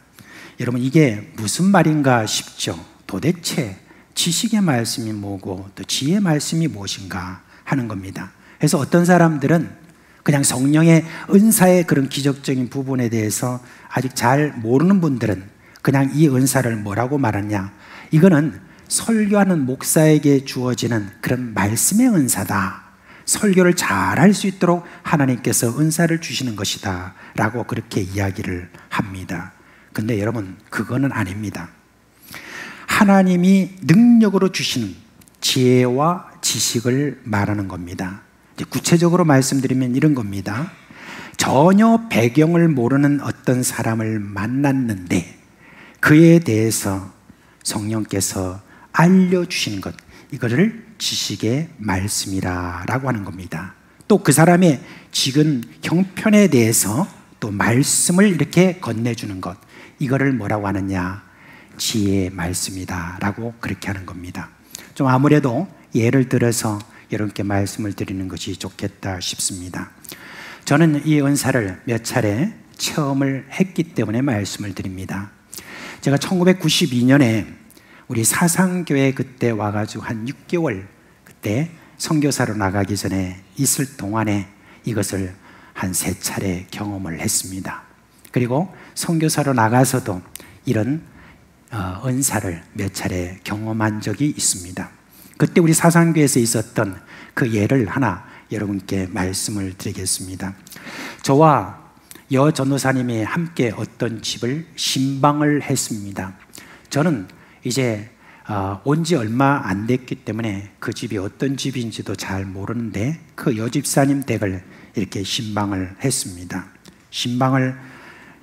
여러분, 이게 무슨 말인가 싶죠? 도대체 지식의 말씀이 뭐고 또 지혜의 말씀이 무엇인가 하는 겁니다. 그래서 어떤 사람들은 그냥 성령의 은사의 그런 기적적인 부분에 대해서 아직 잘 모르는 분들은 그냥 이 은사를 뭐라고 말하냐, 이거는 설교하는 목사에게 주어지는 그런 말씀의 은사다, 설교를 잘 할 수 있도록 하나님께서 은사를 주시는 것이다 라고 그렇게 이야기를 합니다. 근데 여러분, 그거는 아닙니다. 하나님이 능력으로 주시는 지혜와 지식을 말하는 겁니다. 구체적으로 말씀드리면 이런 겁니다. 전혀 배경을 모르는 어떤 사람을 만났는데 그에 대해서 성령께서 알려주시는 것, 이거를 지식의 말씀이라고 하는 겁니다. 또 그 사람의 지금 형편에 대해서 또 말씀을 이렇게 건네주는 것, 이거를 뭐라고 하느냐, 지혜의 말씀이다 라고 그렇게 하는 겁니다. 좀 아무래도 예를 들어서 여러분께 말씀을 드리는 것이 좋겠다 싶습니다. 저는 이 은사를 몇 차례 체험을 했기 때문에 말씀을 드립니다. 제가 1992년에 우리 사상교회 그때 와가지고 한 6개월 그때 선교사로 나가기 전에 있을 동안에 이것을 한 3차례 경험을 했습니다. 그리고 선교사로 나가서도 이런 은사를 몇 차례 경험한 적이 있습니다. 그때 우리 사상교회에서 있었던 그 예를 하나 여러분께 말씀을 드리겠습니다. 저와 여 전도사님이 함께 어떤 집을 신방을 했습니다. 저는 이제 온 지 얼마 안 됐기 때문에 그 집이 어떤 집인지도 잘 모르는데 그 여집사님 댁을 이렇게 신방을 했습니다. 신방을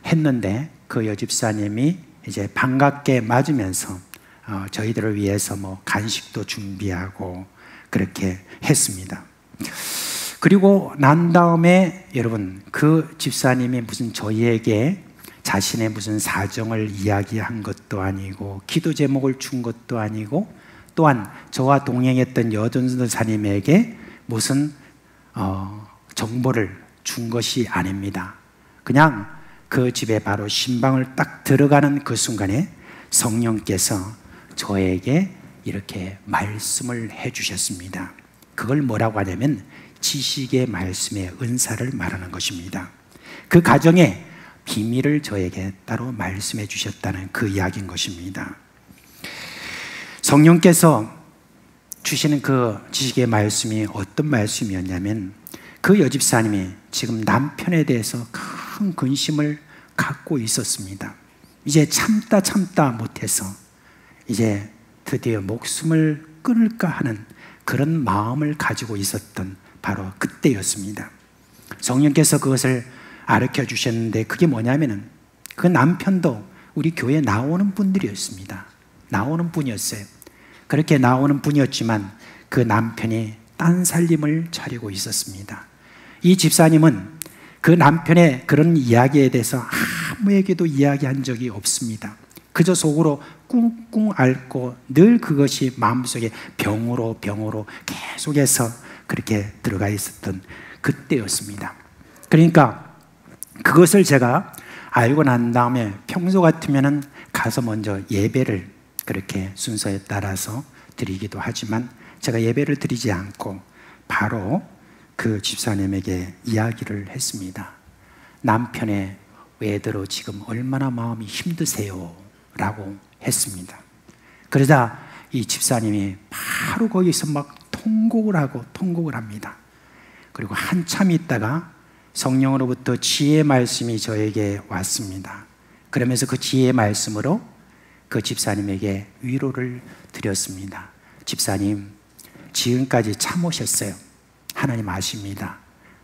했는데 그 여집사님이 이제 반갑게 맞으면서 저희들을 위해서 뭐 간식도 준비하고 그렇게 했습니다. 그리고 난 다음에 여러분, 그 집사님이 무슨 저희에게 자신의 무슨 사정을 이야기한 것도 아니고 기도 제목을 준 것도 아니고 또한 저와 동행했던 여전도사님에게 무슨 정보를 준 것이 아닙니다. 그냥 그 집에 바로 신방을 딱 들어가는 그 순간에 성령께서 저에게 이렇게 말씀을 해주셨습니다. 그걸 뭐라고 하냐면 지식의 말씀의 은사를 말하는 것입니다. 그 가정에 비밀을 저에게 따로 말씀해 주셨다는 그 이야기인 것입니다. 성령께서 주시는 그 지식의 말씀이 어떤 말씀이었냐면 그 여집사님이 지금 남편에 대해서 큰 근심을 갖고 있었습니다. 이제 참다 못해서 이제 드디어 목숨을 끊을까 하는 그런 마음을 가지고 있었던 바로 그때였습니다. 성령께서 그것을 가르쳐 주셨는데 그게 뭐냐면은 그 남편도 우리 교회에 나오는 분들이었습니다. 나오는 분이었어요. 그렇게 나오는 분이었지만 그 남편이 딴 살림을 차리고 있었습니다. 이 집사님은 그 남편의 그런 이야기에 대해서 아무에게도 이야기한 적이 없습니다. 그저 속으로 꿍꿍 앓고 늘 그것이 마음속에 병으로 계속해서 그렇게 들어가 있었던 그때였습니다. 그러니까 그것을 제가 알고 난 다음에 평소 같으면은 가서 먼저 예배를 그렇게 순서에 따라서 드리기도 하지만 제가 예배를 드리지 않고 바로 그 집사님에게 이야기를 했습니다. 남편의 외도로 지금 얼마나 마음이 힘드세요? 라고 했습니다. 그러자 이 집사님이 바로 거기서 막 통곡을 합니다. 그리고 한참 있다가 성령으로부터 지혜의 말씀이 저에게 왔습니다. 그러면서 그 지혜의 말씀으로 그 집사님에게 위로를 드렸습니다. 집사님, 지금까지 참으셨어요. 하나님 아십니다.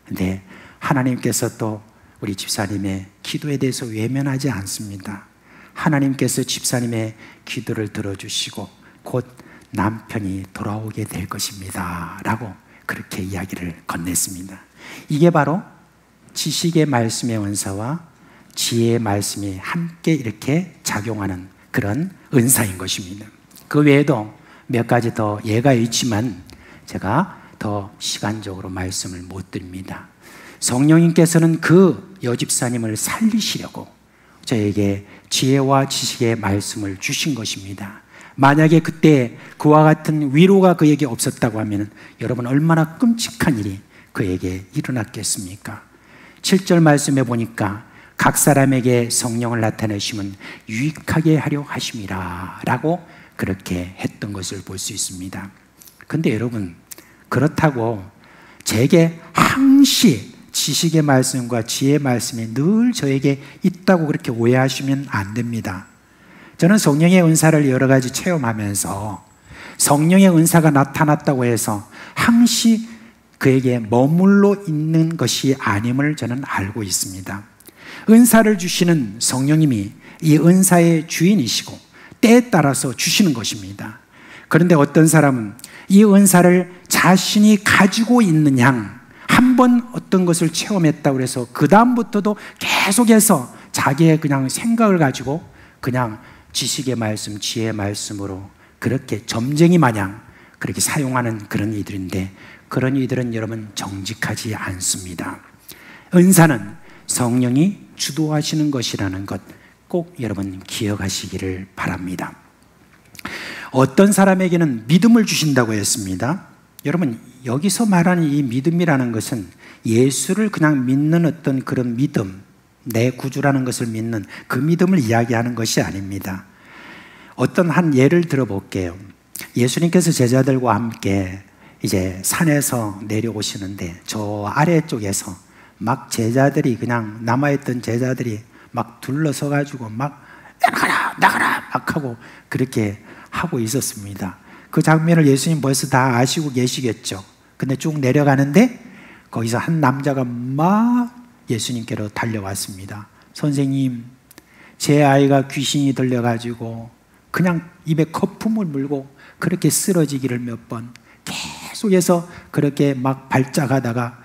근데 하나님께서 또 우리 집사님의 기도에 대해서 외면하지 않습니다. 하나님께서 집사님의 기도를 들어주시고 곧 남편이 돌아오게 될 것입니다. 라고 그렇게 이야기를 건넸습니다. 이게 바로 지식의 말씀의 은사와 지혜의 말씀이 함께 이렇게 작용하는 그런 은사인 것입니다. 그 외에도 몇 가지 더 예가 있지만 제가 더 시간적으로 말씀을 못 드립니다. 성령님께서는 그 여집사님을 살리시려고 저에게 지혜와 지식의 말씀을 주신 것입니다. 만약에 그때 그와 같은 위로가 그에게 없었다고 하면 여러분 얼마나 끔찍한 일이 그에게 일어났겠습니까? 7절 말씀에 보니까 각 사람에게 성령을 나타내시면 유익하게 하려 하심이라 라고 그렇게 했던 것을 볼 수 있습니다. 근데 여러분, 그렇다고 제게 항시 지식의 말씀과 지혜의 말씀이 늘 저에게 있다고 그렇게 오해하시면 안 됩니다. 저는 성령의 은사를 여러 가지 체험하면서 성령의 은사가 나타났다고 해서 항시 그에게 머물러 있는 것이 아님을 저는 알고 있습니다. 은사를 주시는 성령님이 이 은사의 주인이시고 때에 따라서 주시는 것입니다. 그런데 어떤 사람은 이 은사를 자신이 가지고 있는 양 한 번 어떤 것을 체험했다고 해서 그 다음부터도 계속해서 자기의 그냥 생각을 가지고 그냥 지식의 말씀, 지혜의 말씀으로 그렇게 점쟁이 마냥 그렇게 사용하는 그런 이들인데 그런 이들은 여러분 정직하지 않습니다. 은사는 성령이 주도하시는 것이라는 것 꼭 여러분 기억하시기를 바랍니다. 어떤 사람에게는 믿음을 주신다고 했습니다. 여러분 여기서 말하는 이 믿음이라는 것은 예수를 그냥 믿는 어떤 그런 믿음, 내 구주라는 것을 믿는 그 믿음을 이야기하는 것이 아닙니다. 어떤 한 예를 들어볼게요. 예수님께서 제자들과 함께 이제 산에서 내려오시는데 저 아래쪽에서 막 제자들이 그냥 남아있던 제자들이 막 둘러서 가지고 막 나가라 막 하고 그렇게 하고 있었습니다. 그 장면을 예수님 벌써 다 아시고 계시겠죠. 근데 쭉 내려가는데 거기서 한 남자가 막 예수님께로 달려왔습니다. 선생님, 제 아이가 귀신이 들려가지고 그냥 입에 거품을 물고 그렇게 쓰러지기를 몇 번 계속해서 그렇게 막 발작하다가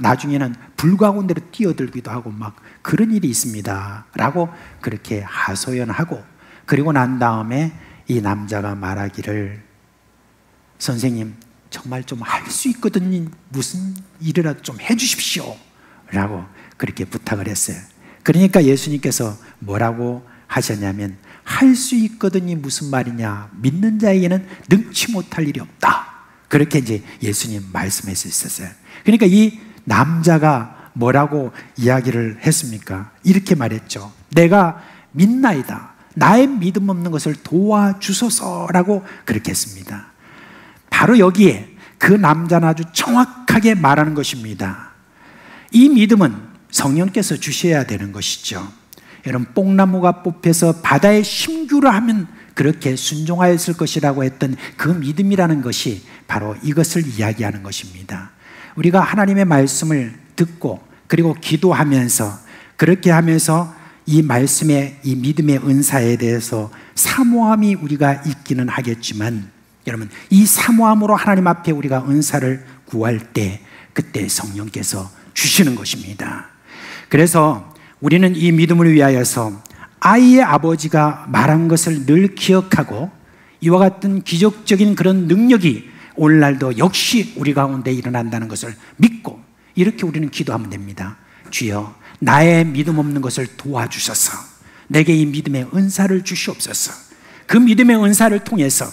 나중에는 불 가운데로 뛰어들기도 하고 막 그런 일이 있습니다 라고 그렇게 하소연하고 그리고 난 다음에 이 남자가 말하기를 선생님 정말 좀 할 수 있거든요. 무슨 일이라도 좀 해주십시오 라고 그렇게 부탁을 했어요. 그러니까 예수님께서 뭐라고 하셨냐면 할 수 있거든요 무슨 말이냐, 믿는 자에게는 능치 못할 일이 없다, 그렇게 이제 예수님 말씀했었어요. 그러니까 이 남자가 뭐라고 이야기를 했습니까? 이렇게 말했죠. 내가 믿나이다, 나의 믿음 없는 것을 도와주소서라고 그렇게 했습니다. 바로 여기에 그 남자는 아주 정확하게 말하는 것입니다. 이 믿음은 성령께서 주셔야 되는 것이죠. 여러분 뽕나무가 뽑혀서 바다에 심규를 하면 그렇게 순종하였을 것이라고 했던 그 믿음이라는 것이 바로 이것을 이야기하는 것입니다. 우리가 하나님의 말씀을 듣고 그리고 기도하면서 그렇게 하면서 이 말씀의 이 믿음의 은사에 대해서 사모함이 우리가 있기는 하겠지만 여러분 이 사모함으로 하나님 앞에 우리가 은사를 구할 때 그때 성령께서 주시는 것입니다. 그래서 우리는 이 믿음을 위하여서 아이의 아버지가 말한 것을 늘 기억하고 이와 같은 기적적인 그런 능력이 오늘날도 역시 우리 가운데 일어난다는 것을 믿고 이렇게 우리는 기도하면 됩니다. 주여 나의 믿음 없는 것을 도와주셔서 내게 이 믿음의 은사를 주시옵소서. 그 믿음의 은사를 통해서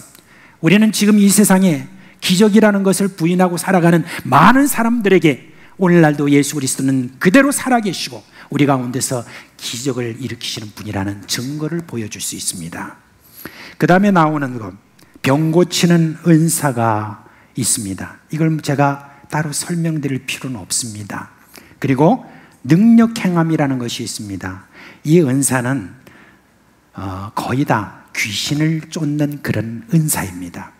우리는 지금 이 세상에 기적이라는 것을 부인하고 살아가는 많은 사람들에게 오늘날도 예수 그리스도는 그대로 살아계시고 우리 가운데서 기적을 일으키시는 분이라는 증거를 보여줄 수 있습니다. 그 다음에 나오는 것, 병 고치는 은사가 있습니다. 이걸 제가 따로 설명드릴 필요는 없습니다. 그리고 능력 행함이라는 것이 있습니다. 이 은사는 거의 다 귀신을 쫓는 그런 은사입니다.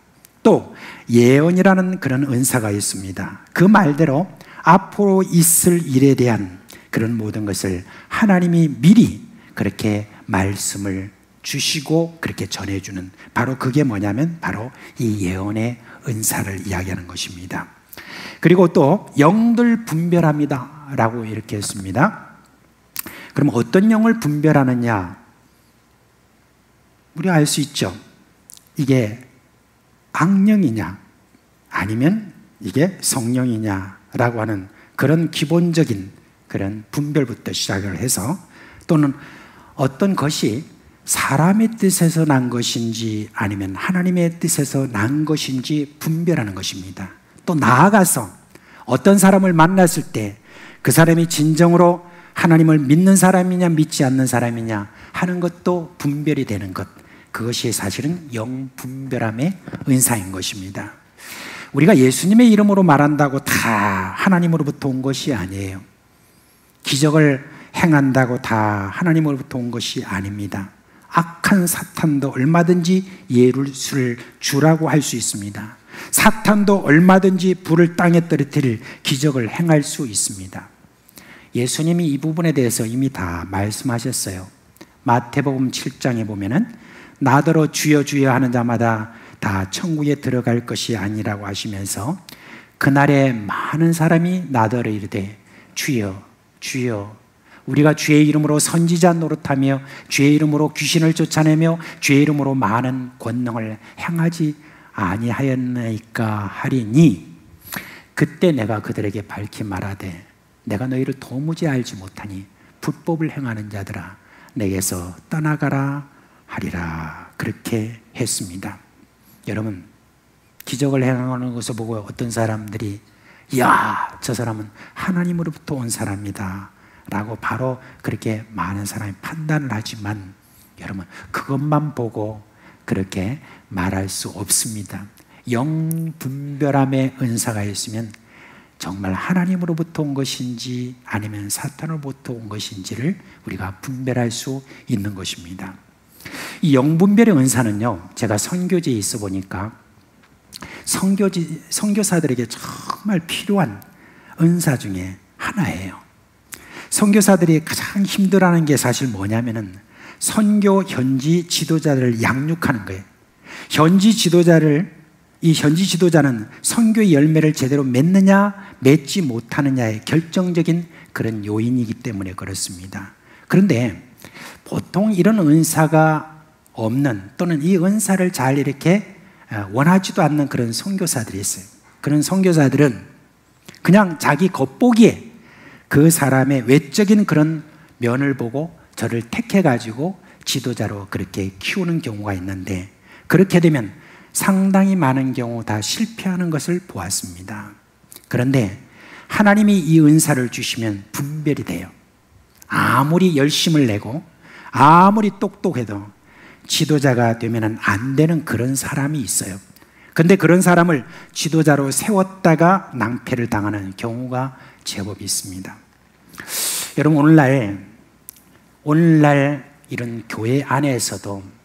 또 예언이라는 그런 은사가 있습니다. 그 말대로 앞으로 있을 일에 대한 그런 모든 것을 하나님이 미리 그렇게 말씀을 주시고 그렇게 전해주는, 바로 그게 뭐냐면 바로 이 예언의 은사를 이야기하는 것입니다. 그리고 또 영들 분별합니다 라고 이렇게 했습니다. 그럼 어떤 영을 분별하느냐? 우리가 알 수 있죠. 이게 악령이냐 아니면 이게 성령이냐라고 하는 그런 기본적인 그런 분별부터 시작을 해서, 또는 어떤 것이 사람의 뜻에서 난 것인지 아니면 하나님의 뜻에서 난 것인지 분별하는 것입니다. 또 나아가서 어떤 사람을 만났을 때 그 사람이 진정으로 하나님을 믿는 사람이냐 믿지 않는 사람이냐 하는 것도 분별이 되는 것, 그것이 사실은 영분별함의 은사인 것입니다. 우리가 예수님의 이름으로 말한다고 다 하나님으로부터 온 것이 아니에요. 기적을 행한다고 다 하나님으로부터 온 것이 아닙니다. 악한 사탄도 얼마든지 예를 주라고 할 수 있습니다. 사탄도 얼마든지 불을 땅에 떨어뜨릴 기적을 행할 수 있습니다. 예수님이 이 부분에 대해서 이미 다 말씀하셨어요. 마태복음 7장에 보면은 나더러 주여 주여 하는 자마다 다 천국에 들어갈 것이 아니라고 하시면서 그날에 많은 사람이 나더러 이르되 주여 주여, 우리가 주의 이름으로 선지자 노릇하며 주의 이름으로 귀신을 쫓아내며 주의 이름으로 많은 권능을 행하지 아니하였나이까 하리니, 그때 내가 그들에게 밝히 말하되 내가 너희를 도무지 알지 못하니 불법을 행하는 자들아 내게서 떠나가라 하리라, 그렇게 했습니다. 여러분, 기적을 행하는 것을 보고 어떤 사람들이 이야, 저 사람은 하나님으로부터 온 사람이다 라고 바로 그렇게 많은 사람이 판단을 하지만, 여러분, 그것만 보고 그렇게 말할 수 없습니다. 영분별함의 은사가 있으면 정말 하나님으로부터 온 것인지 아니면 사탄으로부터 온 것인지를 우리가 분별할 수 있는 것입니다. 이 영분별의 은사는요, 제가 선교지에 있어 보니까 선교사들에게 정말 필요한 은사 중에 하나예요. 선교사들이 가장 힘들어하는 게 사실 뭐냐면은 선교 현지 지도자들을 양육하는 거예요. 이 현지 지도자는 선교의 열매를 제대로 맺느냐 맺지 못하느냐의 결정적인 그런 요인이기 때문에 그렇습니다. 그런데 보통 이런 은사가 없는, 또는 이 은사를 잘 이렇게 원하지도 않는 그런 선교사들이 있어요. 그런 선교사들은 그냥 자기 겉보기에 그 사람의 외적인 그런 면을 보고 저를 택해가지고 지도자로 그렇게 키우는 경우가 있는데, 그렇게 되면 상당히 많은 경우 다 실패하는 것을 보았습니다. 그런데 하나님이 이 은사를 주시면 분별이 돼요. 아무리 열심을 내고 아무리 똑똑해도 지도자가 되면 안 되는 그런 사람이 있어요. 근데 그런 사람을 지도자로 세웠다가 낭패를 당하는 경우가 제법 있습니다. 여러분, 오늘날 이런 교회 안에서도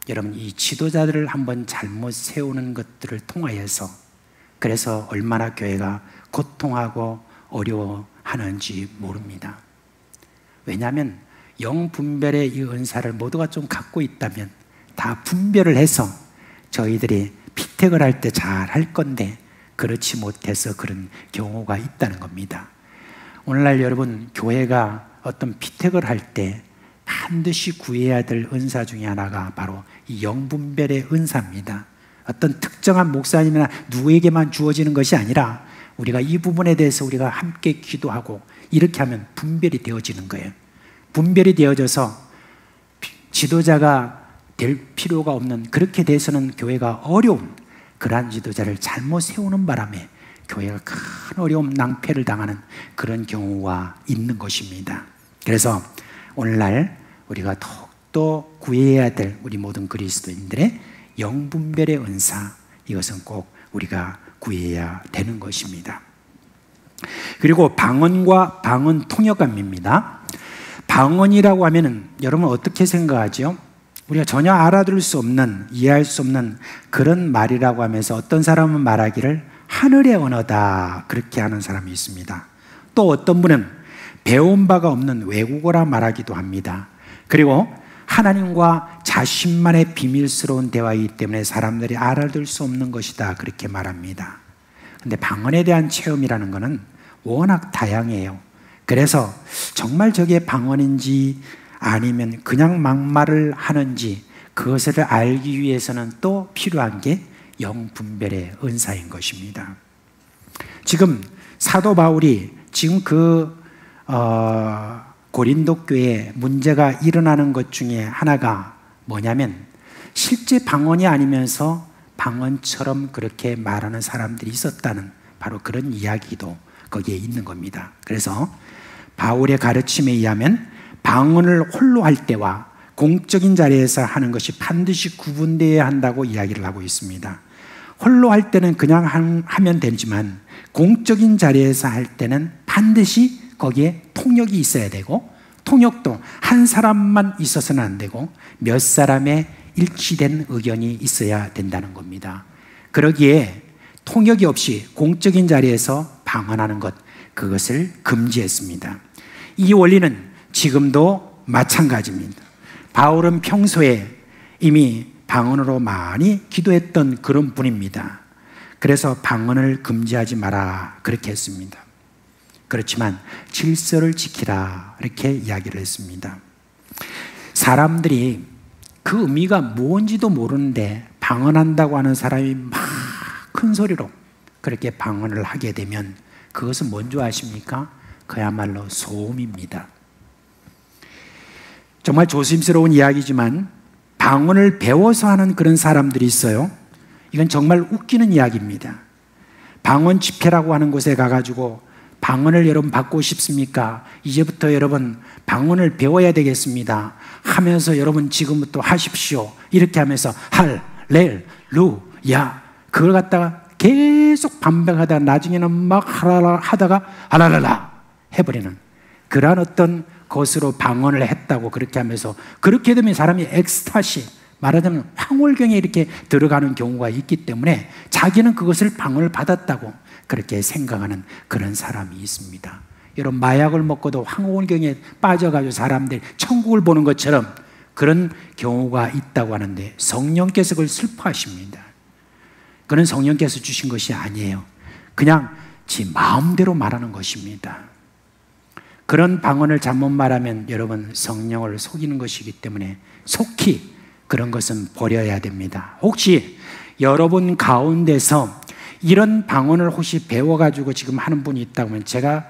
여러분, 이 지도자들을 한번 잘못 세우는 것들을 통하여서 그래서 얼마나 교회가 고통하고 어려워하는지 모릅니다. 왜냐하면 영분별의 이 은사를 모두가 좀 갖고 있다면 다 분별을 해서 저희들이 피택을 할 때 잘 할 건데 그렇지 못해서 그런 경우가 있다는 겁니다. 오늘날 여러분, 교회가 어떤 피택을 할 때 반드시 구해야 될 은사 중에 하나가 바로 이 영분별의 은사입니다. 어떤 특정한 목사님이나 누구에게만 주어지는 것이 아니라 우리가 이 부분에 대해서 우리가 함께 기도하고 이렇게 하면 분별이 되어지는 거예요. 분별이 되어져서 지도자가 될 필요가 없는, 그렇게 돼서는 교회가 어려운 그러한 지도자를 잘못 세우는 바람에 교회가 큰 어려움, 낭패를 당하는 그런 경우가 있는 것입니다. 그래서 오늘날 우리가 더욱더 구해야 될 우리 모든 그리스도인들의 영분별의 은사, 이것은 꼭 우리가 구해야 되는 것입니다. 그리고 방언과 방언 통역감입니다. 방언이라고 하면은 여러분 어떻게 생각하죠? 우리가 전혀 알아들을 수 없는, 이해할 수 없는 그런 말이라고 하면서 어떤 사람은 말하기를 하늘의 언어다, 그렇게 하는 사람이 있습니다. 또 어떤 분은 배운 바가 없는 외국어라 말하기도 합니다. 그리고 하나님과 자신만의 비밀스러운 대화이기 때문에 사람들이 알아들 수 없는 것이다, 그렇게 말합니다. 근데 방언에 대한 체험이라는 것은 워낙 다양해요. 그래서 정말 저게 방언인지 아니면 그냥 막말을 하는지, 그것을 알기 위해서는 또 필요한 게 영분별의 은사인 것입니다. 지금 사도 바울이 지금 고린도 교회에 문제가 일어나는 것 중에 하나가 뭐냐면, 실제 방언이 아니면서 방언처럼 그렇게 말하는 사람들이 있었다는 바로 그런 이야기도 거기에 있는 겁니다. 그래서 바울의 가르침에 의하면 방언을 홀로 할 때와 공적인 자리에서 하는 것이 반드시 구분되어야 한다고 이야기를 하고 있습니다. 홀로 할 때는 그냥 하면 되지만 공적인 자리에서 할 때는 반드시 거기에 통역이 있어야 되고, 통역도 한 사람만 있어서는 안 되고 몇 사람의 일치된 의견이 있어야 된다는 겁니다. 그러기에 통역이 없이 공적인 자리에서 방언하는 것, 그것을 금지했습니다. 이 원리는 지금도 마찬가지입니다. 바울은 평소에 이미 방언으로 많이 기도했던 그런 분입니다. 그래서 방언을 금지하지 마라, 그렇게 했습니다. 그렇지만 질서를 지키라, 이렇게 이야기를 했습니다. 사람들이 그 의미가 뭔지도 모르는데 방언한다고 하는 사람이 막 큰 소리로 그렇게 방언을 하게 되면 그것은 뭔지 아십니까? 그야말로 소음입니다. 정말 조심스러운 이야기지만 방언을 배워서 하는 그런 사람들이 있어요. 이건 정말 웃기는 이야기입니다. 방언 집회라고 하는 곳에 가가지고 방언을 여러분 받고 싶습니까? 이제부터 여러분 방언을 배워야 되겠습니다 하면서 여러분 지금부터 하십시오, 이렇게 하면서 할렐루야 그걸 갖다가 계속 반복하다가 나중에는 막 하다가 하라라라 해버리는 그러한 어떤 것으로 방언을 했다고 그렇게 하면서, 그렇게 되면 사람이 엑스타시, 말하자면 황홀경에 이렇게 들어가는 경우가 있기 때문에 자기는 그것을 방언을 받았다고 그렇게 생각하는 그런 사람이 있습니다. 여러분, 마약을 먹고도 황홀경에 빠져가지고 사람들이 천국을 보는 것처럼 그런 경우가 있다고 하는데, 성령께서 그걸 슬퍼하십니다. 그는 성령께서 주신 것이 아니에요. 그냥 지 마음대로 말하는 것입니다. 그런 방언을 잘못 말하면 여러분 성령을 속이는 것이기 때문에 속히 그런 것은 버려야 됩니다. 혹시 여러분 가운데서 이런 방언을 혹시 배워가지고 지금 하는 분이 있다고 하면 제가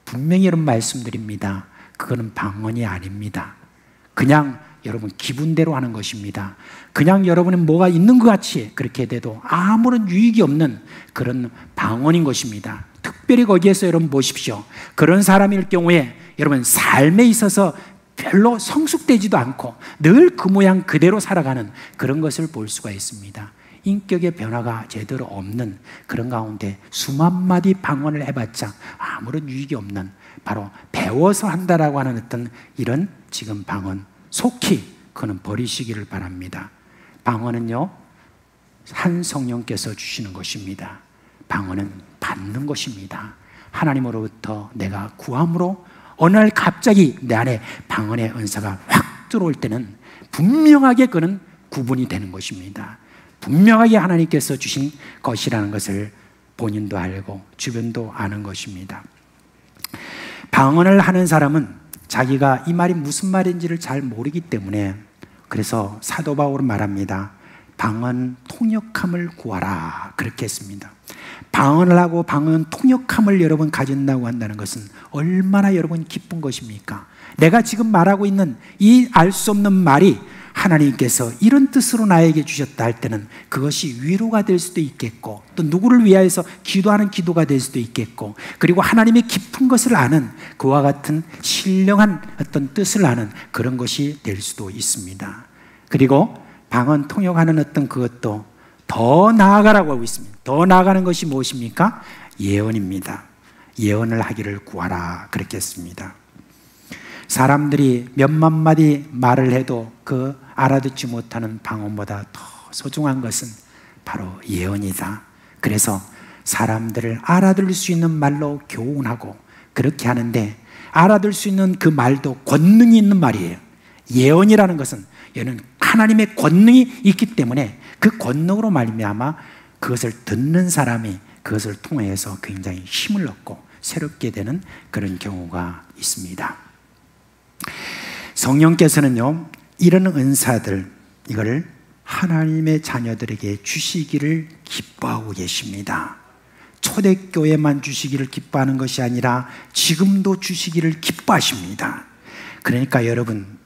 분명히 이런 말씀드립니다. 그거는 방언이 아닙니다. 그냥 여러분 기분대로 하는 것입니다. 그냥 여러분은 뭐가 있는 것 같이 그렇게 돼도 아무런 유익이 없는 그런 방언인 것입니다. 특별히 거기에서 여러분 보십시오. 그런 사람일 경우에 여러분 삶에 있어서 별로 성숙되지도 않고 늘 그 모양 그대로 살아가는 그런 것을 볼 수가 있습니다. 인격의 변화가 제대로 없는 그런 가운데 수만 마디 방언을 해봤자 아무런 유익이 없는, 바로 배워서 한다라고 하는 어떤 이런 지금 방언, 속히 그는 버리시기를 바랍니다. 방언은요, 한 성령께서 주시는 것입니다. 방언은 받는 것입니다. 하나님으로부터 내가 구함으로 어느 날 갑자기 내 안에 방언의 은사가 확 들어올 때는 분명하게 그는 구분이 되는 것입니다. 분명하게 하나님께서 주신 것이라는 것을 본인도 알고 주변도 아는 것입니다. 방언을 하는 사람은 자기가 이 말이 무슨 말인지를 잘 모르기 때문에, 그래서 사도 바울은 말합니다. 방언 통역함을 구하라, 그렇게 했습니다. 방언을 하고 방언 통역함을 여러분 가진다고 한다는 것은 얼마나 여러분 기쁜 것입니까? 내가 지금 말하고 있는 이 알 수 없는 말이 하나님께서 이런 뜻으로 나에게 주셨다 할 때는 그것이 위로가 될 수도 있겠고, 또 누구를 위하여서 기도하는 기도가 될 수도 있겠고, 그리고 하나님의 깊은 것을 아는 그와 같은 신령한 어떤 뜻을 아는 그런 것이 될 수도 있습니다. 그리고 방언 통역하는 어떤 그것도 더 나아가라고 하고 있습니다. 더 나아가는 것이 무엇입니까? 예언입니다. 예언을 하기를 구하라 그렇게 했습니다. 사람들이 몇만 마디 말을 해도 그 알아듣지 못하는 방언보다 더 소중한 것은 바로 예언이다. 그래서 사람들을 알아들을 수 있는 말로 교훈하고 그렇게 하는데, 알아들 수 있는 그 말도 권능이 있는 말이에요. 예언이라는 것은 얘는 하나님의 권능이 있기 때문에 그 권능으로 말미암아 그것을 듣는 사람이 그것을 통해서 굉장히 힘을 얻고 새롭게 되는 그런 경우가 있습니다. 성령께서는요, 이런 은사들, 이걸 하나님의 자녀들에게 주시기를 기뻐하고 계십니다. 초대교회만 주시기를 기뻐하는 것이 아니라 지금도 주시기를 기뻐하십니다. 그러니까 여러분,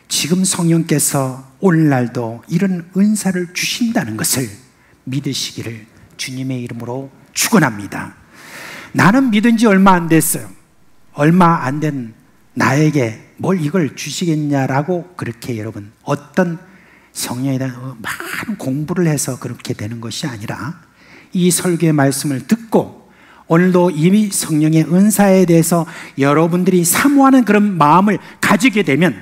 지금 성령께서 오늘날도 이런 은사를 주신다는 것을 믿으시기를 주님의 이름으로 축원합니다. 나는 믿은 지 얼마 안 됐어요. 얼마 안 된 나에게 뭘 이걸 주시겠냐라고 그렇게 여러분 어떤 성령에 대한 많은 공부를 해서 그렇게 되는 것이 아니라, 이 설교의 말씀을 듣고 오늘도 이미 성령의 은사에 대해서 여러분들이 사모하는 그런 마음을 가지게 되면,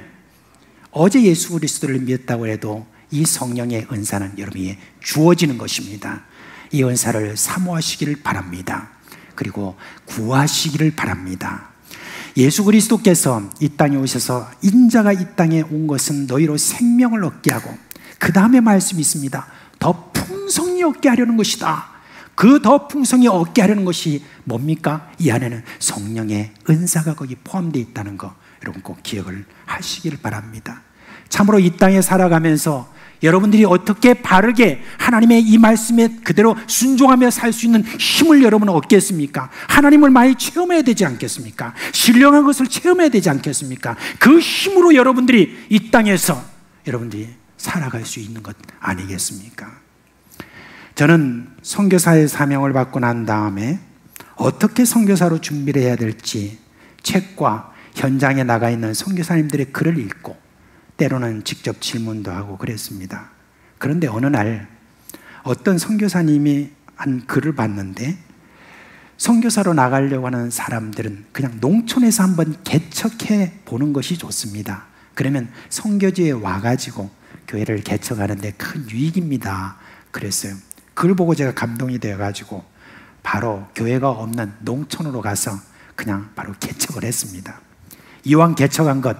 어제 예수 그리스도를 믿었다고 해도 이 성령의 은사는 여러분에게 주어지는 것입니다. 이 은사를 사모하시기를 바랍니다. 그리고 구하시기를 바랍니다. 예수 그리스도께서 이 땅에 오셔서 인자가 이 땅에 온 것은 너희로 생명을 얻게 하고, 그 다음에 말씀이 있습니다. 더 풍성히 얻게 하려는 것이다. 그 더 풍성히 얻게 하려는 것이 뭡니까? 이 안에는 성령의 은사가 거기 포함되어 있다는 거 여러분 꼭 기억을 하시기를 바랍니다. 참으로 이 땅에 살아가면서 여러분들이 어떻게 바르게 하나님의 이 말씀에 그대로 순종하며 살 수 있는 힘을 여러분은 얻겠습니까? 하나님을 많이 체험해야 되지 않겠습니까? 신령한 것을 체험해야 되지 않겠습니까? 그 힘으로 여러분들이 이 땅에서 여러분들이 살아갈 수 있는 것 아니겠습니까? 저는 선교사의 사명을 받고 난 다음에 어떻게 선교사로 준비를 해야 될지 책과 현장에 나가 있는 선교사님들의 글을 읽고 때로는 직접 질문도 하고 그랬습니다. 그런데 어느 날 어떤 선교사님이 한 글을 봤는데, 선교사로 나가려고 하는 사람들은 그냥 농촌에서 한번 개척해 보는 것이 좋습니다. 그러면 선교지에 와가지고 교회를 개척하는데 큰 유익입니다. 그랬어요. 그걸 보고 제가 감동이 되어가지고 바로 교회가 없는 농촌으로 가서 그냥 바로 개척을 했습니다. 이왕 개척한 것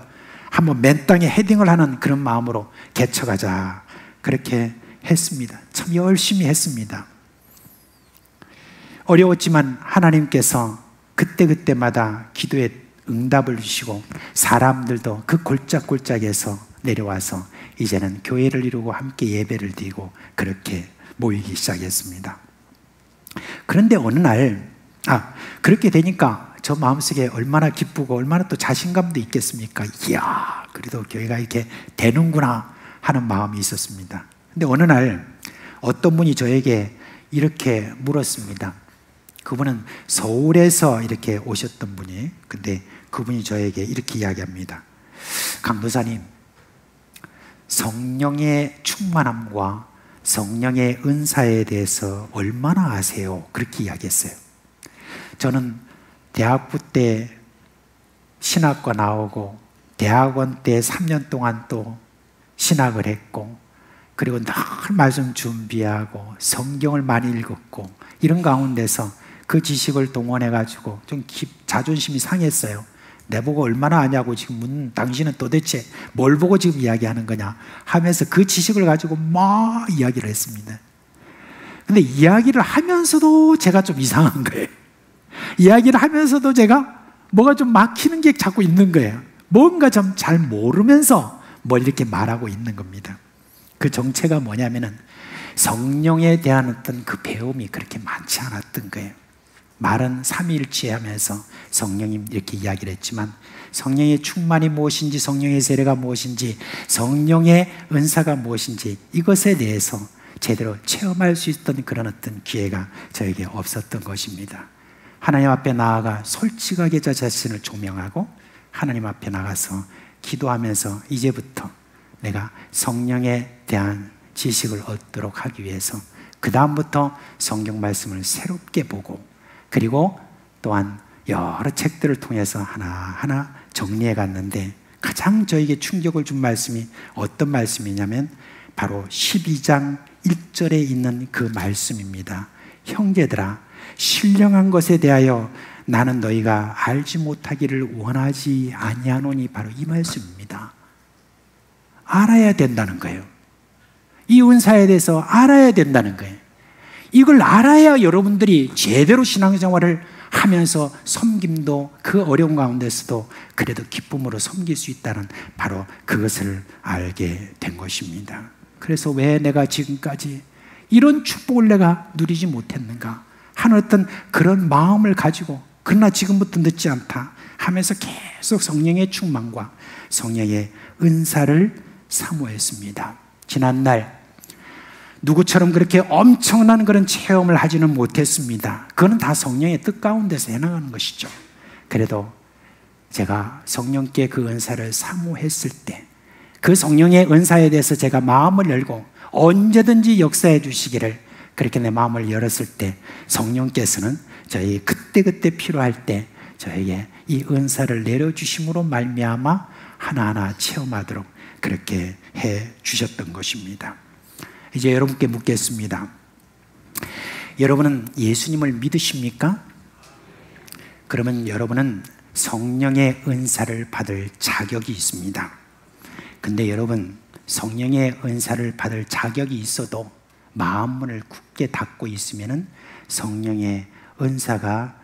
한번 맨 땅에 헤딩을 하는 그런 마음으로 개척하자 그렇게 했습니다. 참 열심히 했습니다. 어려웠지만 하나님께서 그때그때마다 기도에 응답을 주시고, 사람들도 그 골짜골짜기에서 내려와서 이제는 교회를 이루고 함께 예배를 드리고 그렇게 모이기 시작했습니다. 그런데 어느 날 그렇게 되니까 저 마음속에 얼마나 기쁘고 얼마나 또 자신감도 있겠습니까? 이야, 그래도 교회가 이렇게 되는구나 하는 마음이 있었습니다. 근데 어느 날 어떤 분이 저에게 이렇게 물었습니다. 그분은 서울에서 이렇게 오셨던 분이에요. 근데 그분이 저에게 이렇게 이야기합니다. 강도사님, 성령의 충만함과 성령의 은사에 대해서 얼마나 아세요? 그렇게 이야기했어요. 저는 대학부 때 신학과 나오고 대학원 때 3년 동안 또 신학을 했고, 그리고 늘 말씀 준비하고 성경을 많이 읽었고, 이런 가운데서 그 지식을 동원해가지고 좀 자존심이 상했어요. 내보고 얼마나 아냐고 지금 당신은 도대체 뭘 보고 지금 이야기하는 거냐 하면서 그 지식을 가지고 막 이야기를 했습니다. 근데 이야기를 하면서도 제가 좀 이상한 거예요. 이야기를 하면서도 제가 뭐가 좀 막히는 게 자꾸 있는 거예요. 뭔가 좀 잘 모르면서 뭘 이렇게 말하고 있는 겁니다. 그 정체가 뭐냐면은 성령에 대한 어떤 그 배움이 그렇게 많지 않았던 거예요. 말은 삼위일체 하면서 성령님 이렇게 이야기를 했지만 성령의 충만이 무엇인지, 성령의 세례가 무엇인지, 성령의 은사가 무엇인지 이것에 대해서 제대로 체험할 수 있던 그런 어떤 기회가 저에게 없었던 것입니다. 하나님 앞에 나아가 솔직하게 저 자신을 조명하고 하나님 앞에 나가서 기도하면서 이제부터 내가 성령에 대한 지식을 얻도록 하기 위해서 그 다음부터 성경 말씀을 새롭게 보고, 그리고 또한 여러 책들을 통해서 하나하나 정리해 갔는데 가장 저에게 충격을 준 말씀이 어떤 말씀이냐면 바로 12장 1절에 있는 그 말씀입니다. 형제들아, 신령한 것에 대하여 나는 너희가 알지 못하기를 원하지 아니하노니, 바로 이 말씀입니다. 알아야 된다는 거예요. 이 은사에 대해서 알아야 된다는 거예요. 이걸 알아야 여러분들이 제대로 신앙생활을 하면서 섬김도 그 어려운 가운데서도 그래도 기쁨으로 섬길 수 있다는 바로 그것을 알게 된 것입니다. 그래서 왜 내가 지금까지 이런 축복을 내가 누리지 못했는가 하는 어떤 그런 마음을 가지고, 그러나 지금부터 늦지 않다 하면서 계속 성령의 충만과 성령의 은사를 사모했습니다. 지난날 누구처럼 그렇게 엄청난 그런 체험을 하지는 못했습니다. 그거는 다 성령의 뜻 가운데서 해나가는 것이죠. 그래도 제가 성령께 그 은사를 사모했을 때, 그 성령의 은사에 대해서 제가 마음을 열고 언제든지 역사해 주시기를 그렇게 내 마음을 열었을 때 성령께서는 저희 그때그때 필요할 때 저에게 이 은사를 내려주심으로 말미암아 하나하나 체험하도록 그렇게 해 주셨던 것입니다. 이제 여러분께 묻겠습니다. 여러분은 예수님을 믿으십니까? 그러면 여러분은 성령의 은사를 받을 자격이 있습니다. 근데 여러분, 성령의 은사를 받을 자격이 있어도 마음문을 굳게 닫고 있으면은 성령의 은사가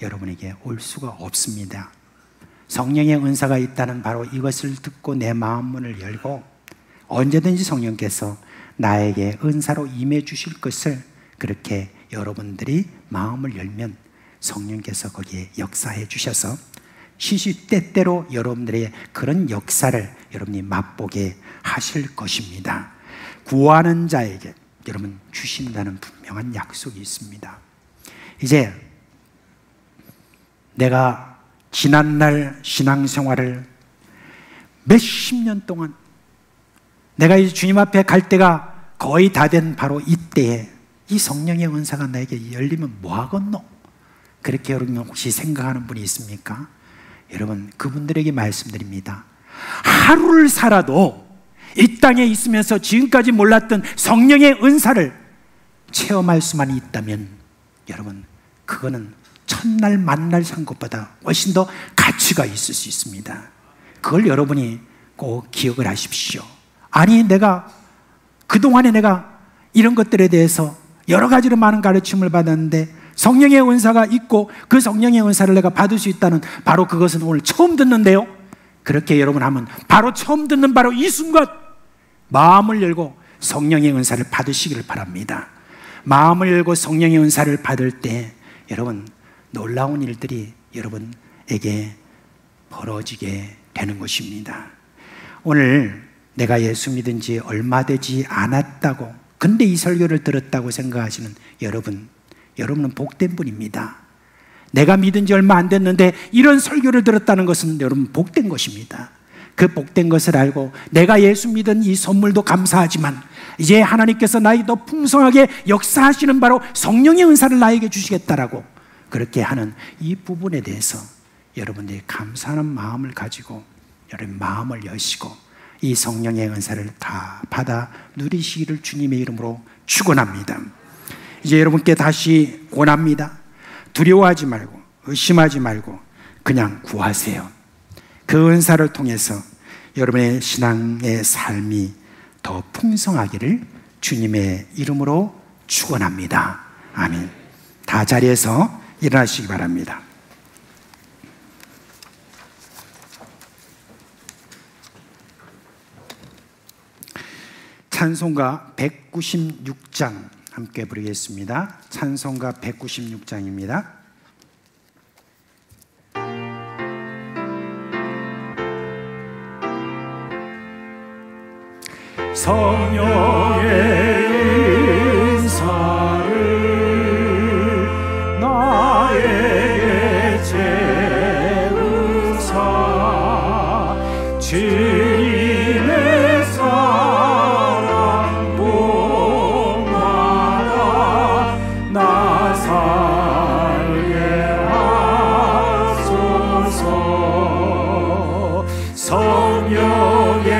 여러분에게 올 수가 없습니다. 성령의 은사가 있다는 바로 이것을 듣고 내 마음문을 열고 언제든지 성령께서 나에게 은사로 임해 주실 것을 그렇게 여러분들이 마음을 열면 성령께서 거기에 역사해 주셔서 시시때때로 여러분들의 그런 역사를 여러분이 맛보게 하실 것입니다. 구하는 자에게 여러분 주신다는 분명한 약속이 있습니다. 이제 내가 지난날 신앙생활을 몇십 년 동안 내가 이제 주님 앞에 갈 때가 거의 다 된 바로 이때에 이 성령의 은사가 나에게 열리면 뭐 하겠노? 그렇게 여러분 혹시 생각하는 분이 있습니까? 여러분, 그분들에게 말씀드립니다. 하루를 살아도 이 땅에 있으면서 지금까지 몰랐던 성령의 은사를 체험할 수만 있다면 여러분, 그거는 첫날 만날 산 것보다 훨씬 더 가치가 있을 수 있습니다. 그걸 여러분이 꼭 기억을 하십시오. 아니, 내가 그동안에 내가 이런 것들에 대해서 여러 가지로 많은 가르침을 받았는데 성령의 은사가 있고 그 성령의 은사를 내가 받을 수 있다는 바로 그것은 오늘 처음 듣는데요. 그렇게 여러분 하면 바로 처음 듣는 바로 이 순간 마음을 열고 성령의 은사를 받으시기를 바랍니다. 마음을 열고 성령의 은사를 받을 때 여러분 놀라운 일들이 여러분에게 벌어지게 되는 것입니다. 오늘 내가 예수 믿은 지 얼마 되지 않았다고 근데 이 설교를 들었다고 생각하시는 여러분은 복된 분입니다. 내가 믿은 지 얼마 안 됐는데 이런 설교를 들었다는 것은 여러분 복된 것입니다. 그 복된 것을 알고 내가 예수 믿은 이 선물도 감사하지만 이제 하나님께서 나에게 더 풍성하게 역사하시는 바로 성령의 은사를 나에게 주시겠다라고 그렇게 하는 이 부분에 대해서 여러분들이 감사하는 마음을 가지고 여러분 마음을 여시고 이 성령의 은사를 다 받아 누리시기를 주님의 이름으로 축원합니다. 이제 여러분께 다시 권합니다. 두려워하지 말고 의심하지 말고 그냥 구하세요. 그 은사를 통해서 여러분의 신앙의 삶이 더 풍성하기를 주님의 이름으로 축원합니다. 아멘. 다 자리에서 일어나시기 바랍니다. 찬송가 196장 함께 부르겠습니다. 찬송가 196장입니다. 성령의 은사를 나에게 채우사 주님의 사랑 복마다 나 살게 하소서. 성령의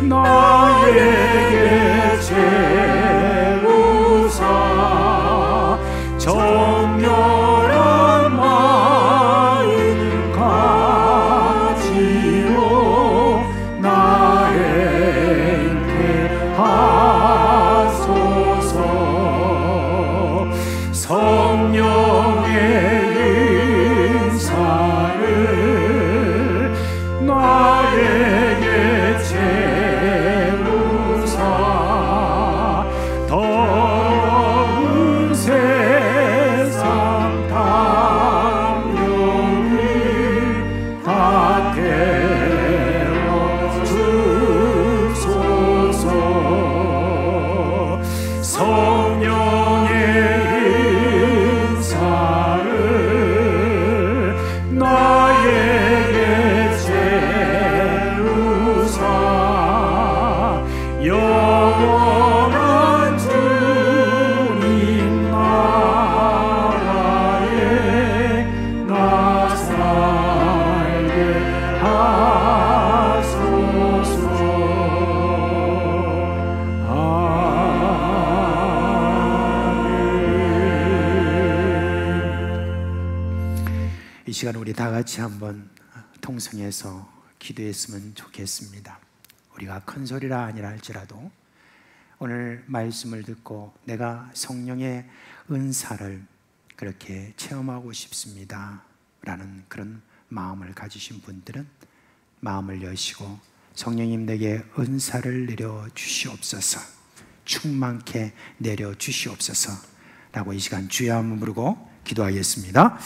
나에게 채우사 정결한 마음 가지로 나 행케하소서. 성령의 은사를 나에게 채우사 더러운 세상 담력을 다 태워주소서. 성령의 은사를 나에게 채우사 영원한 주님 나라에 나 살게 하소서. 이 시간 우리 다 같이 한번 통성해서 기도했으면 좋겠습니다. 우리가 큰 소리라 아니라 할지라도 오늘 말씀을 듣고 내가 성령의 은사를 그렇게 체험하고 싶습니다 라는 그런 마음을 가지신 분들은 마음을 여시고 성령님 내게 은사를 내려주시옵소서, 충만케 내려주시옵소서 라고 이 시간 주여 한번 부르고 기도하겠습니다.